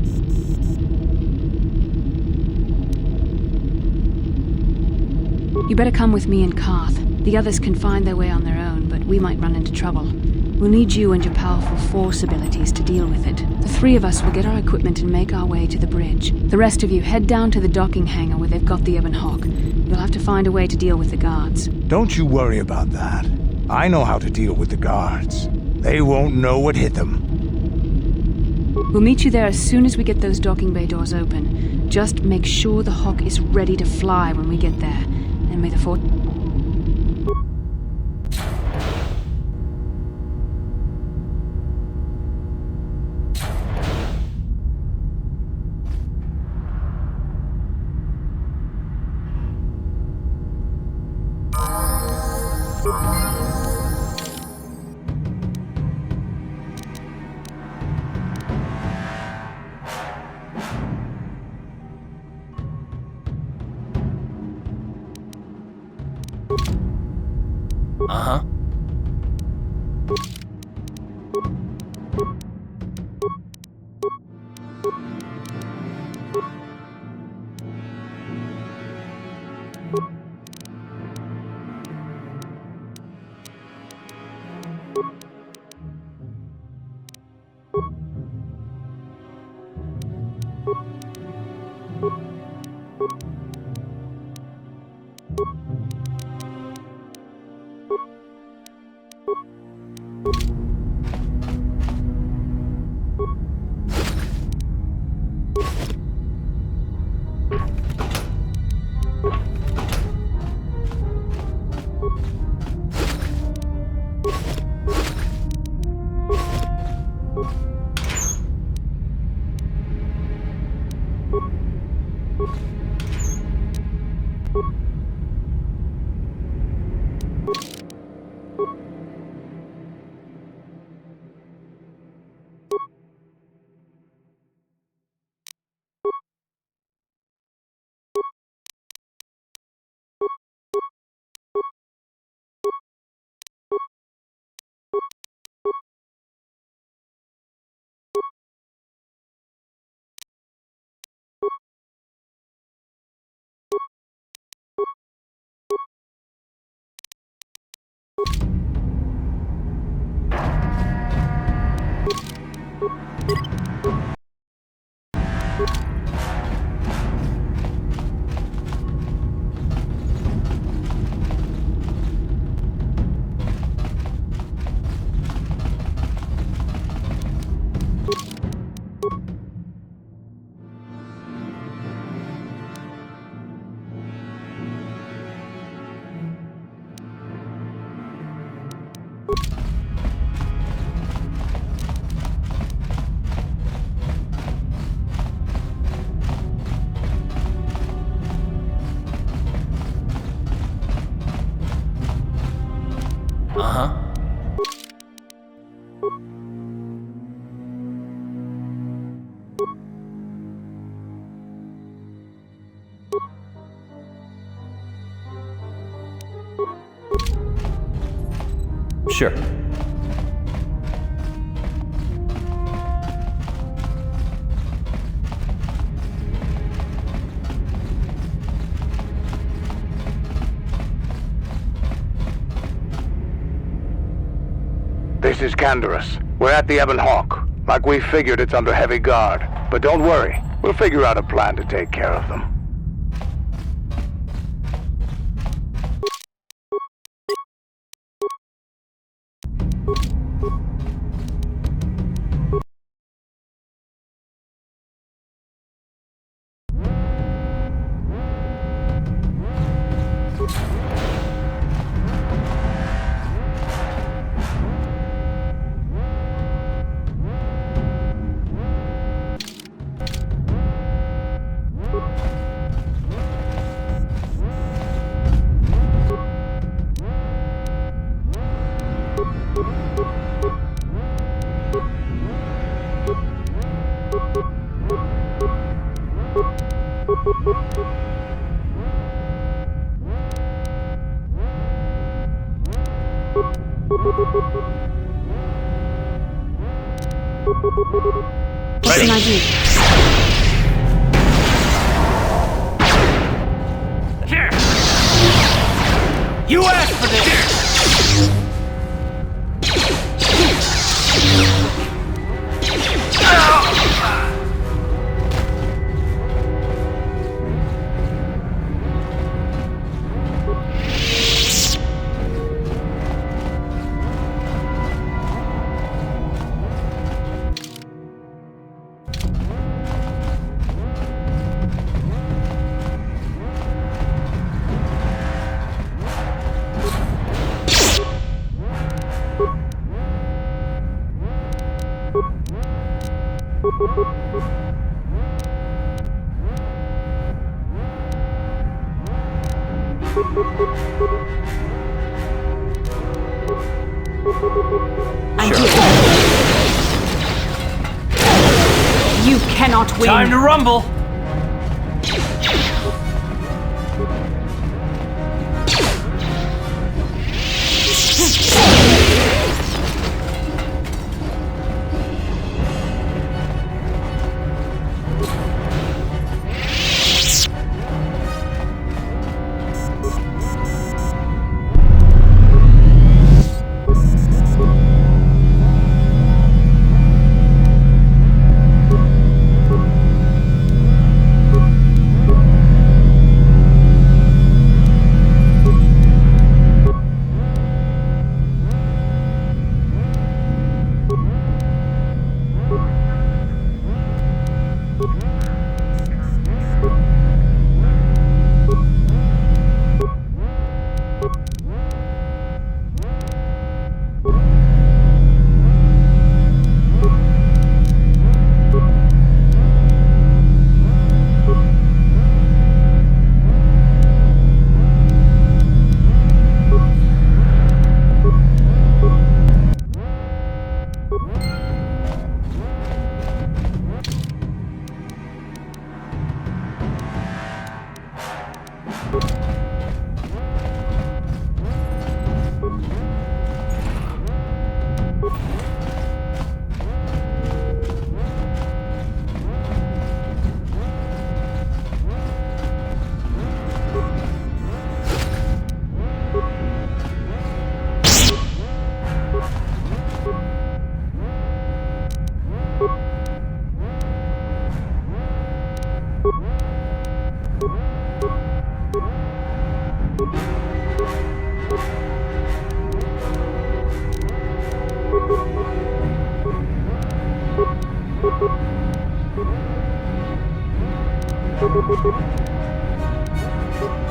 You better come with me and Karth. The others can find their way on their own, but we might run into trouble. We'll need you and your powerful Force abilities to deal with it. The three of us will get our equipment and make our way to the bridge. The rest of you head down to the docking hangar where they've got the Ebon Hawk. You'll have to find a way to deal with the guards. Don't you worry about that. I know how to deal with the guards. They won't know what hit them. We'll meet you there as soon as we get those docking bay doors open. Just make sure the Hawk is ready to fly when we get there. And may the Force... Uh-huh. Uh-huh. Sure. This is Canderous. We're at the Ebon Hawk. Like we figured, it's under heavy guard. But don't worry, we'll figure out a plan to take care of them. What's an idea? Here! You asked for this! You cannot win. Time to rumble!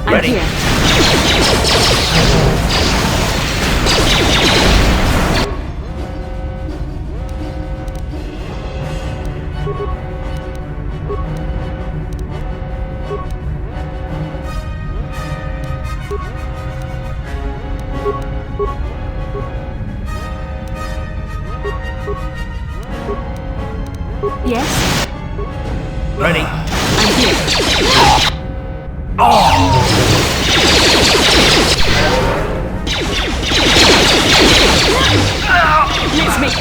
I'm here. Yes? Ready. I'm here. Let's make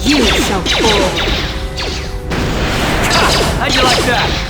You shall fall. How'd you like that?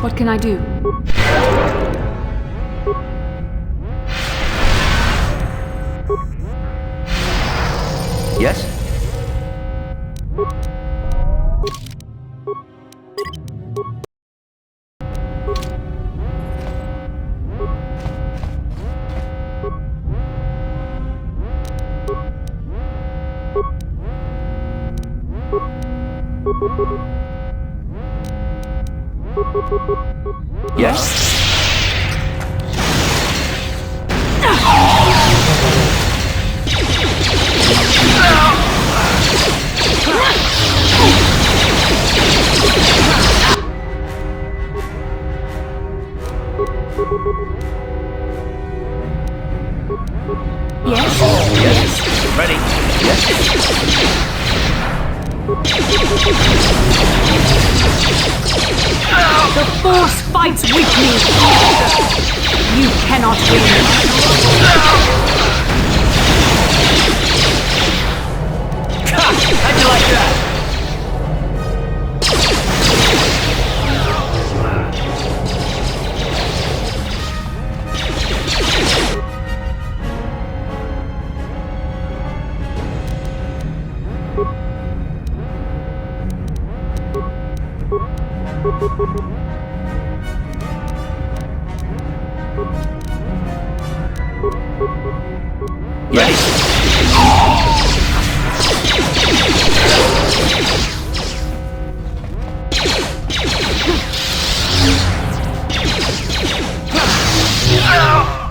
What can I do? Yes? Yes? Yes? Yes. Ready? Yes. The Force fights with me! You cannot win! How'd you like that?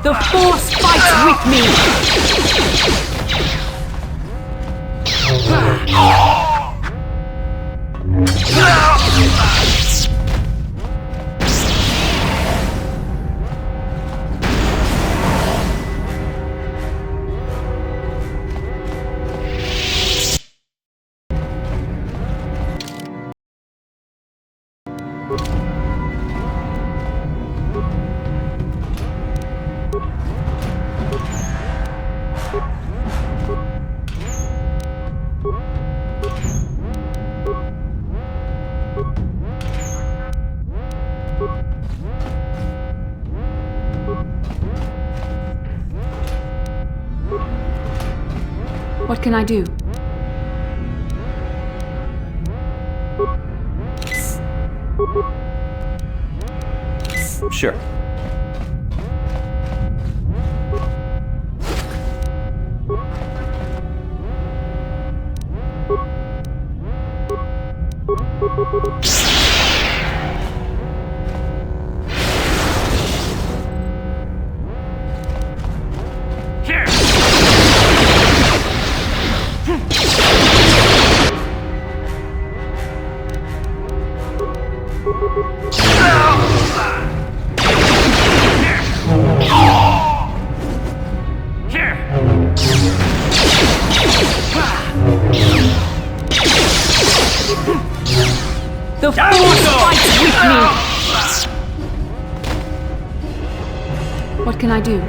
The Force fights with me! What can I do? Sure. The Force fights with me! What can I do?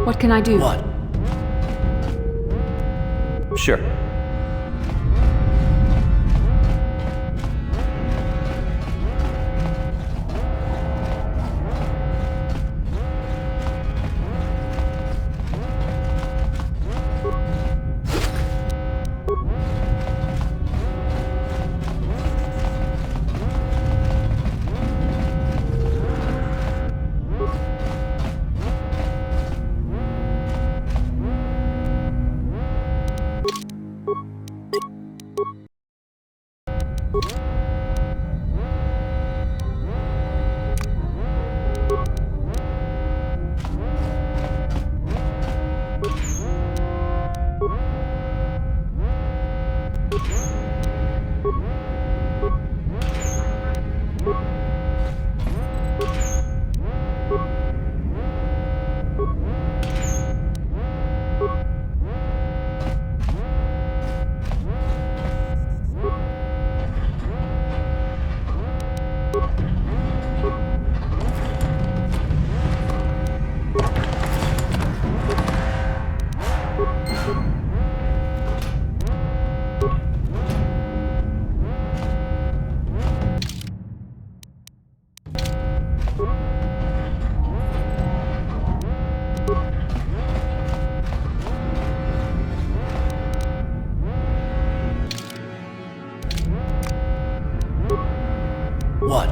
What can I do? What? Sure. What?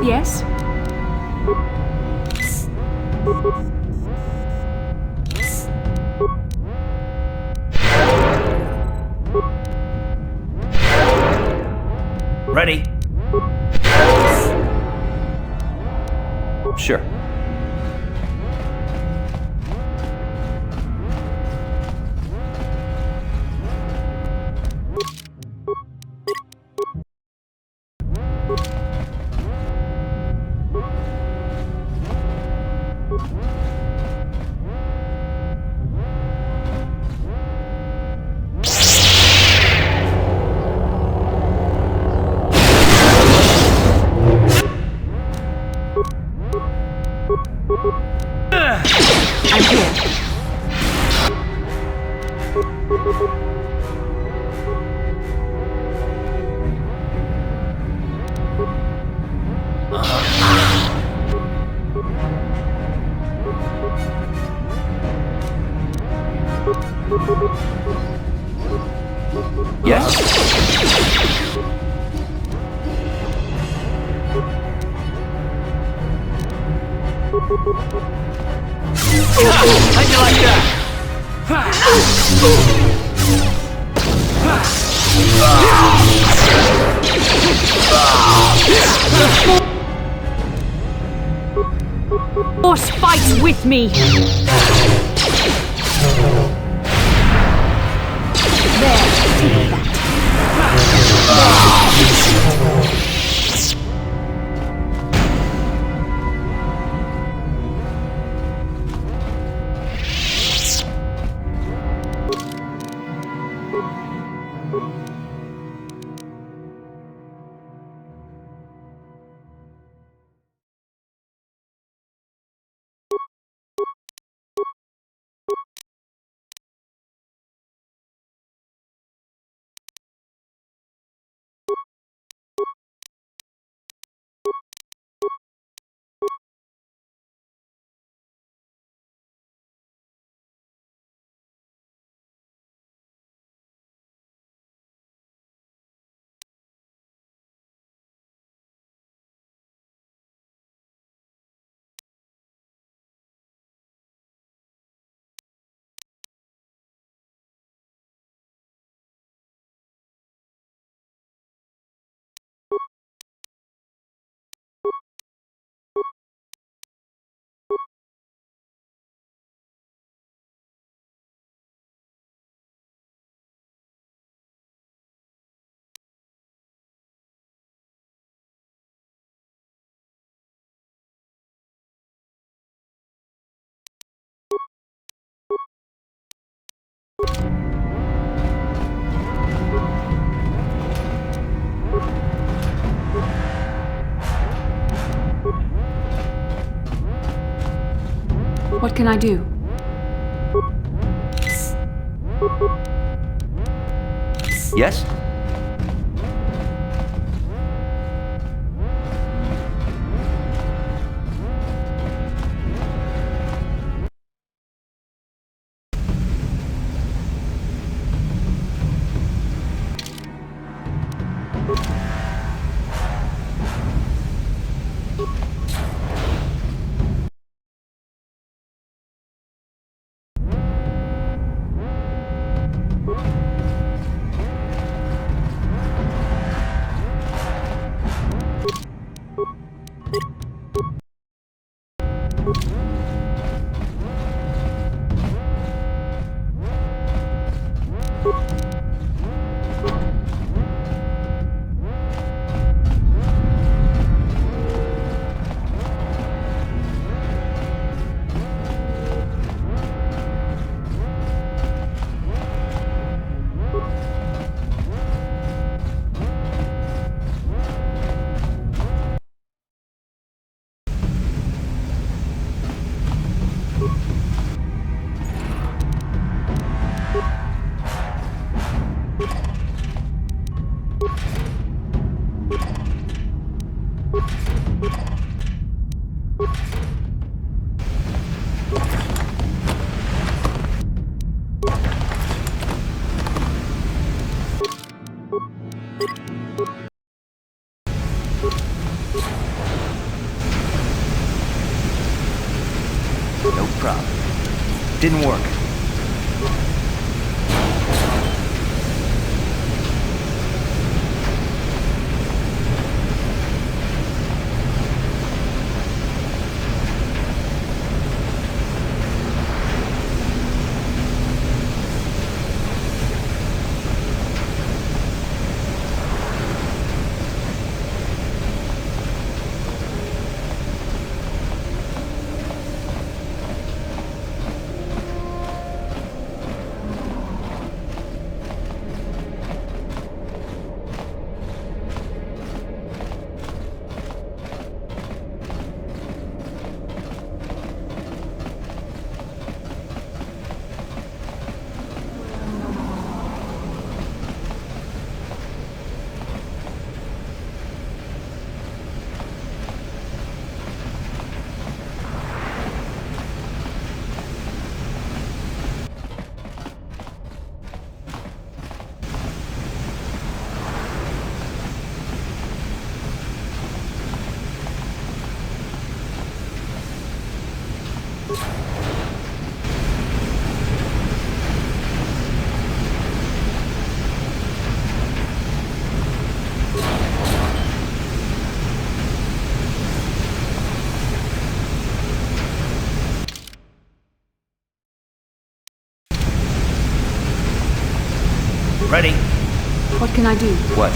Yes? Ready? Sure. I'm here. Yes? How'd you like that? Force fights with me! There, take that. What can I do? Yes? No problem. Didn't work. Ready? What can I do? What?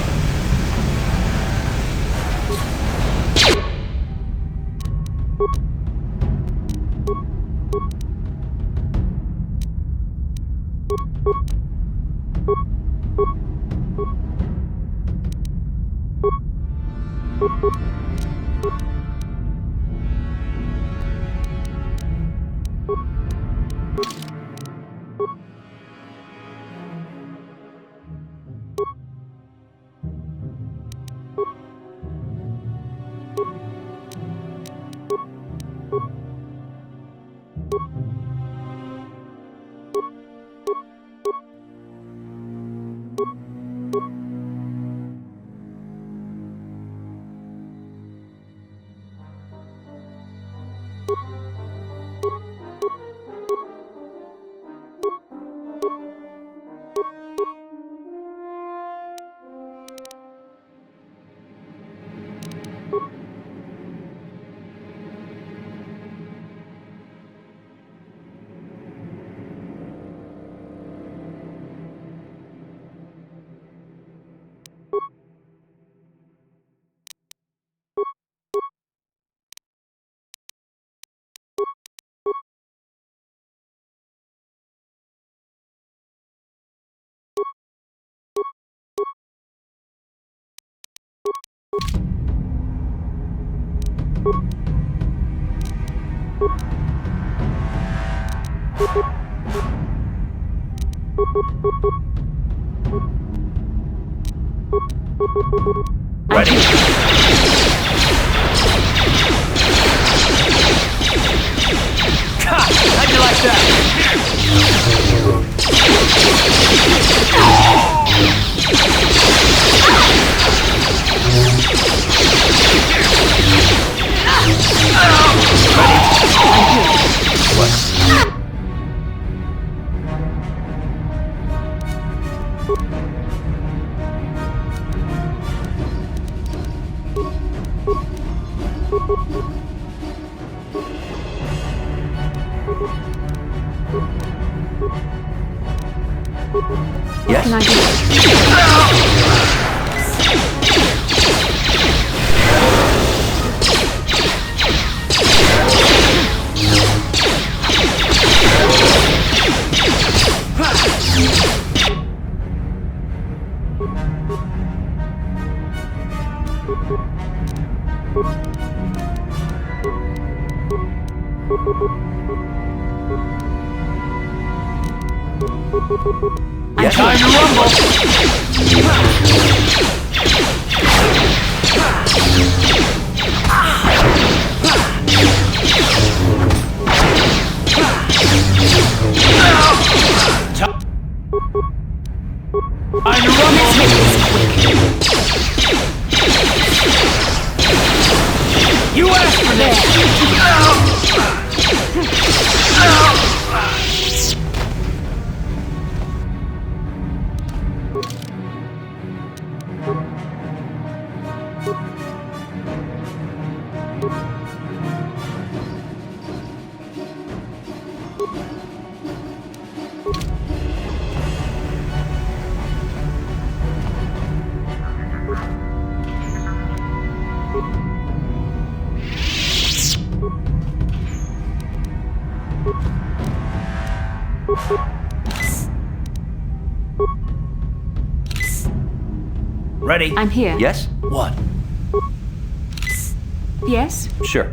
Ready. How'd you like What can I do? Yes. Time to rumble! Ready? I'm here. Yes? What? Yes? Sure.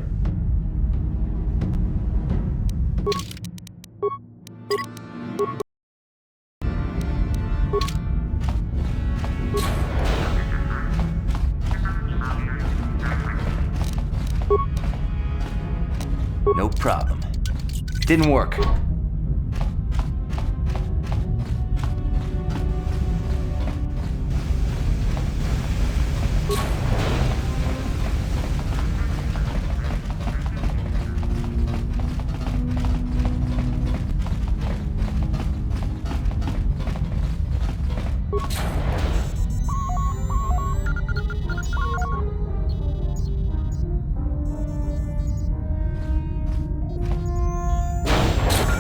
No problem. Didn't work.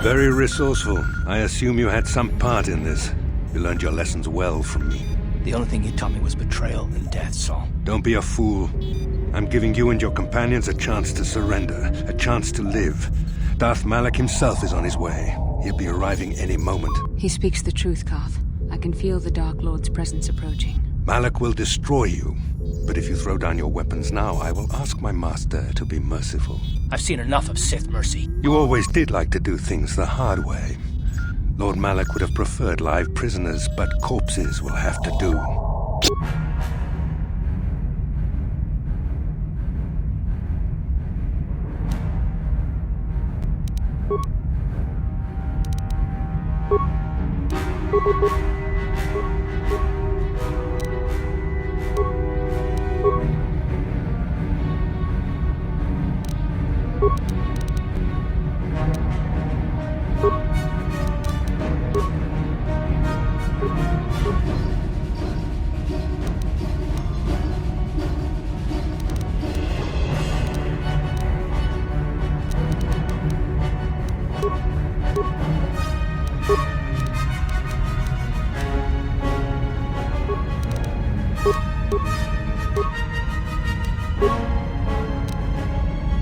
Very resourceful. I assume you had some part in this. You learned your lessons well from me. The only thing you taught me was betrayal and death, Saul. Don't be a fool. I'm giving you and your companions a chance to surrender, a chance to live. Darth Malak himself is on his way. He'll be arriving any moment. He speaks the truth, Carth. I can feel the Dark Lord's presence approaching. Malak will destroy you. But if you throw down your weapons now, I will ask my master to be merciful. I've seen enough of Sith mercy. You always did like to do things the hard way. Lord Malak would have preferred live prisoners, but corpses will have to do.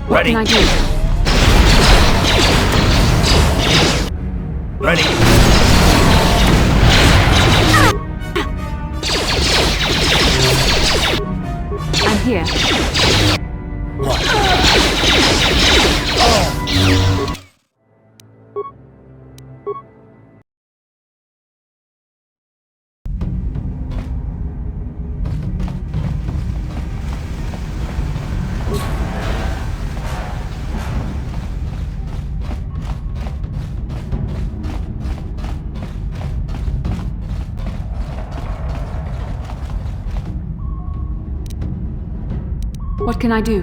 What can I do? Ready? I'm here. What can I do?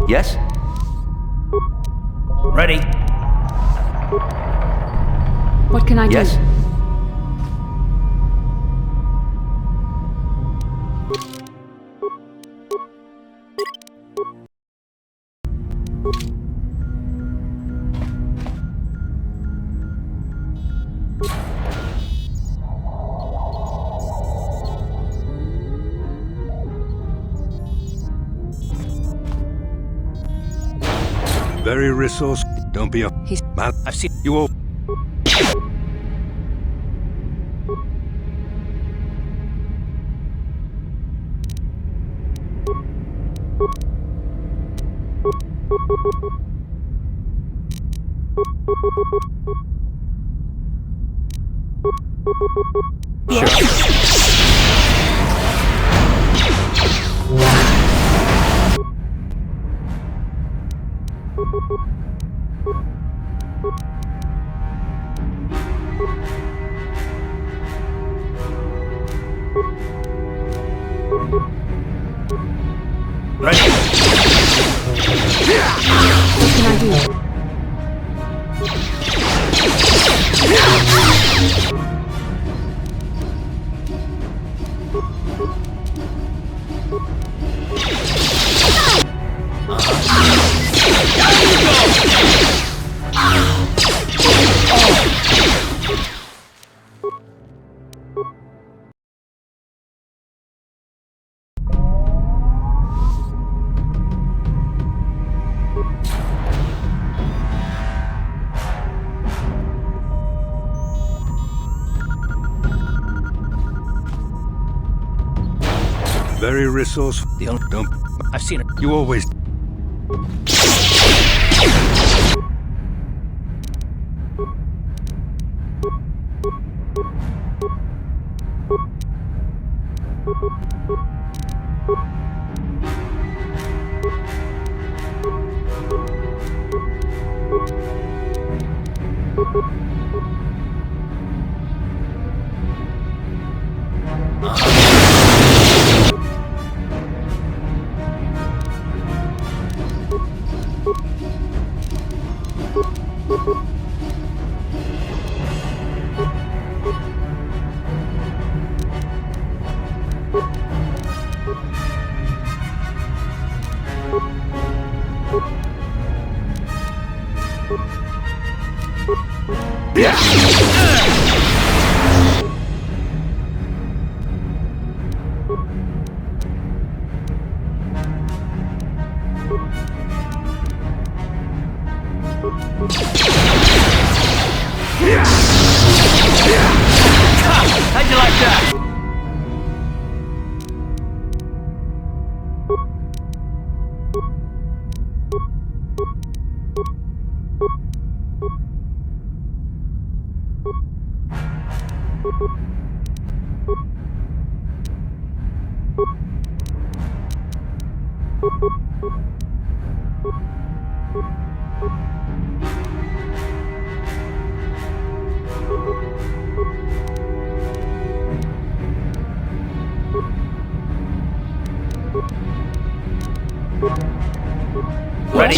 Yes? Ready? What can I do? Yes? Very resourceful. Don't be a... Mal... I've seen... You all... Ready? What can I do? very resourceful. Don't. I've seen it. You always. How'd you like that? Ready.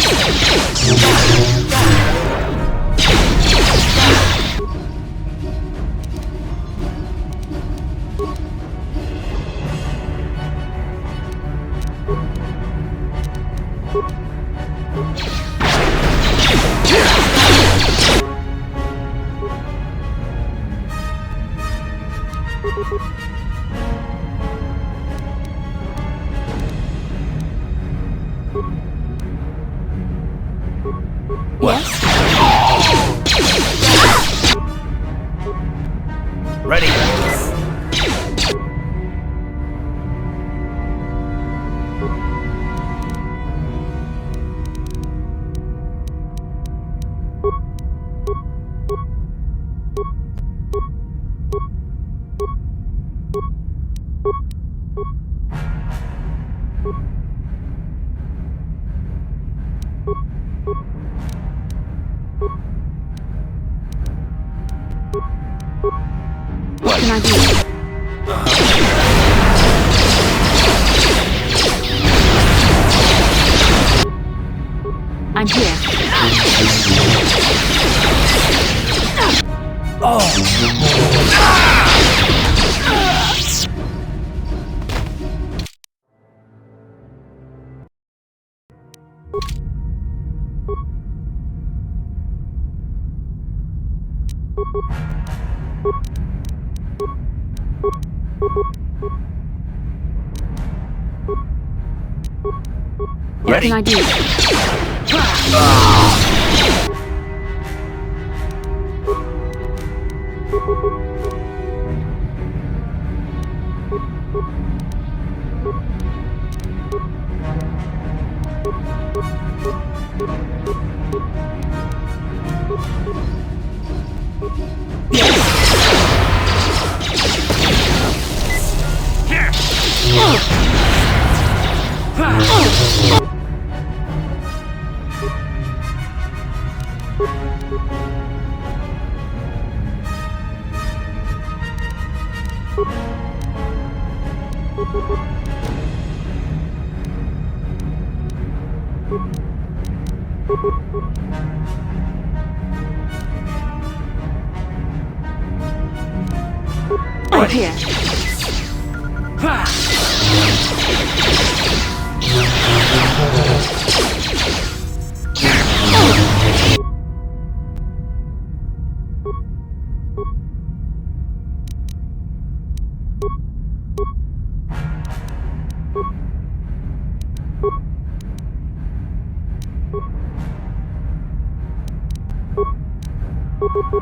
Ready. What can I do? I'm here. What can I do? I'm here.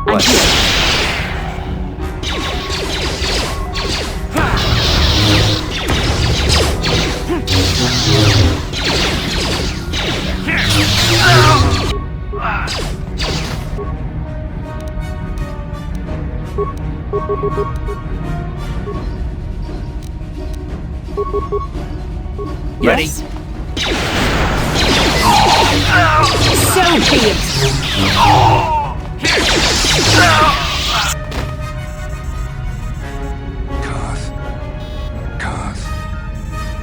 I'm here. Ready? Yes. So be it.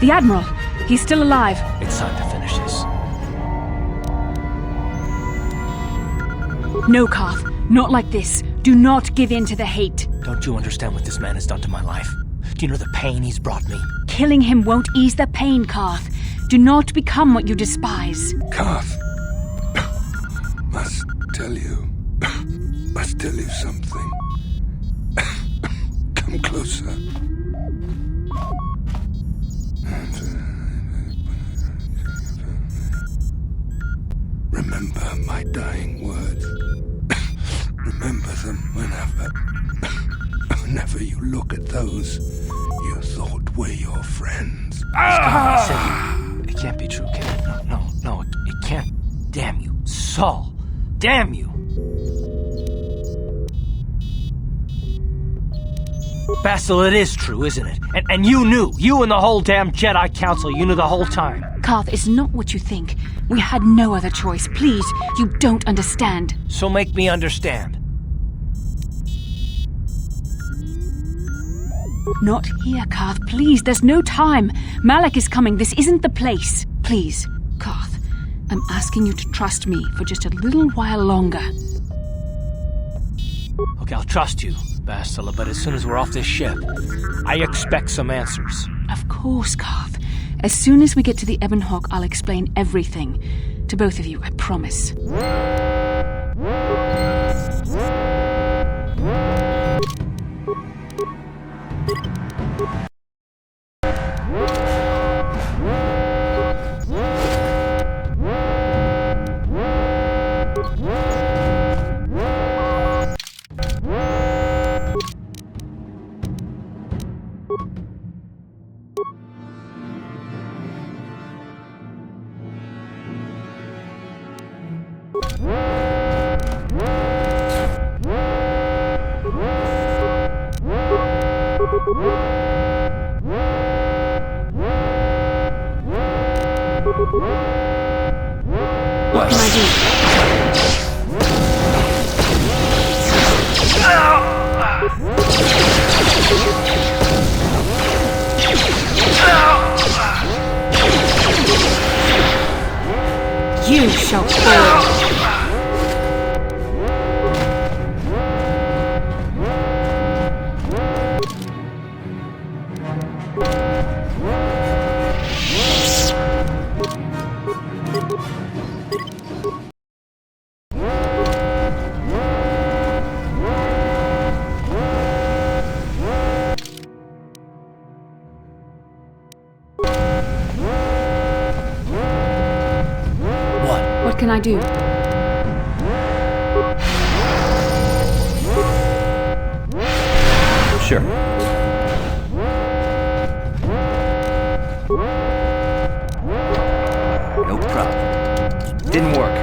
The Admiral. He's still alive. It's time to finish this. No, Karth. Not like this. Do not give in to the hate. Don't you understand what this man has done to my life? Do you know the pain he's brought me? Killing him won't ease the pain, Karth. Do not become what you despise. Karth, must tell you something. Come closer. Remember my dying words. Remember them whenever you look at those you thought were your friends. It can't be true, can it? No, it can't. Damn you. Saul. Damn you. Basil, it is true, isn't it? And you knew. You and the whole damn Jedi Council, you knew the whole time. Karth, it's not what you think. We had no other choice. Please, you don't understand. So make me understand. Not here, Karth. Please, there's no time. Malak is coming. This isn't the place. Please, Karth, I'm asking you to trust me for just a little while longer. Okay, I'll trust you, Bastila, but as soon as we're off this ship, I expect some answers. Of course, Karth. As soon as we get to the Ebon Hawk, I'll explain everything. To both of you, I promise. What can I do? You shall fall. What can I do? Sure. No problem. Didn't work.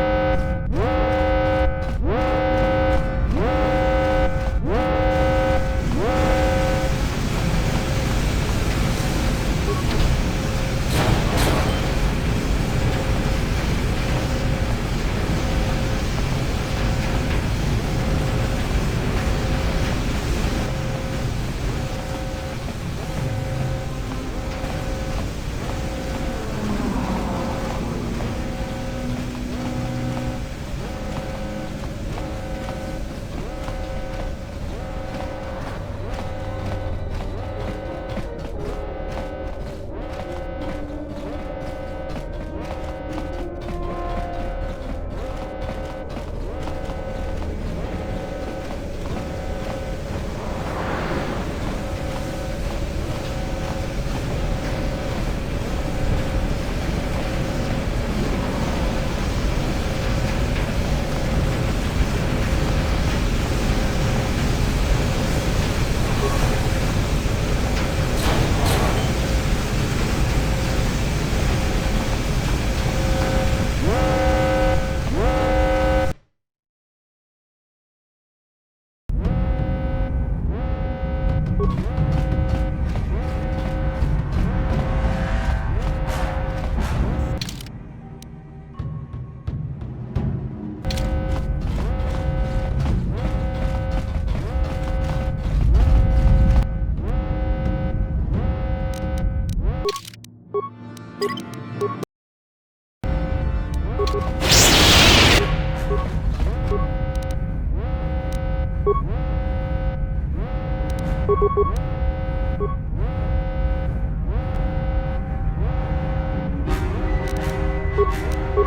What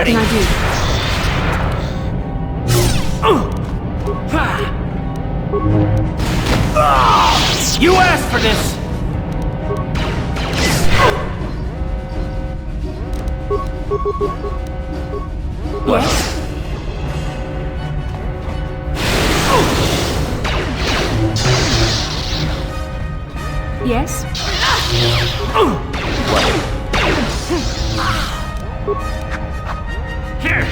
can I do? You asked for this! Yes? Yes? Here!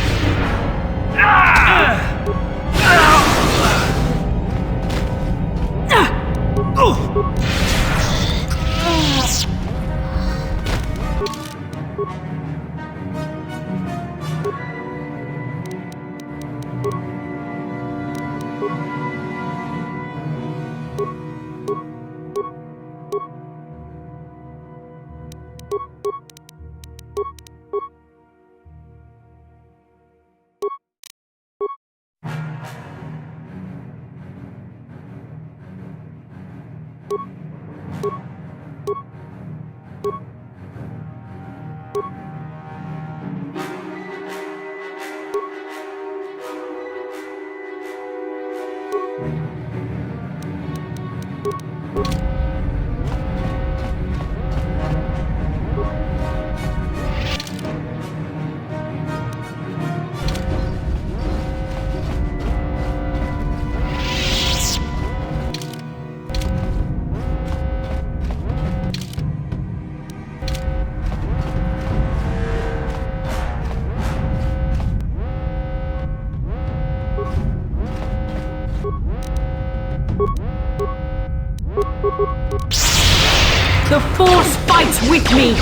The Force fights with me!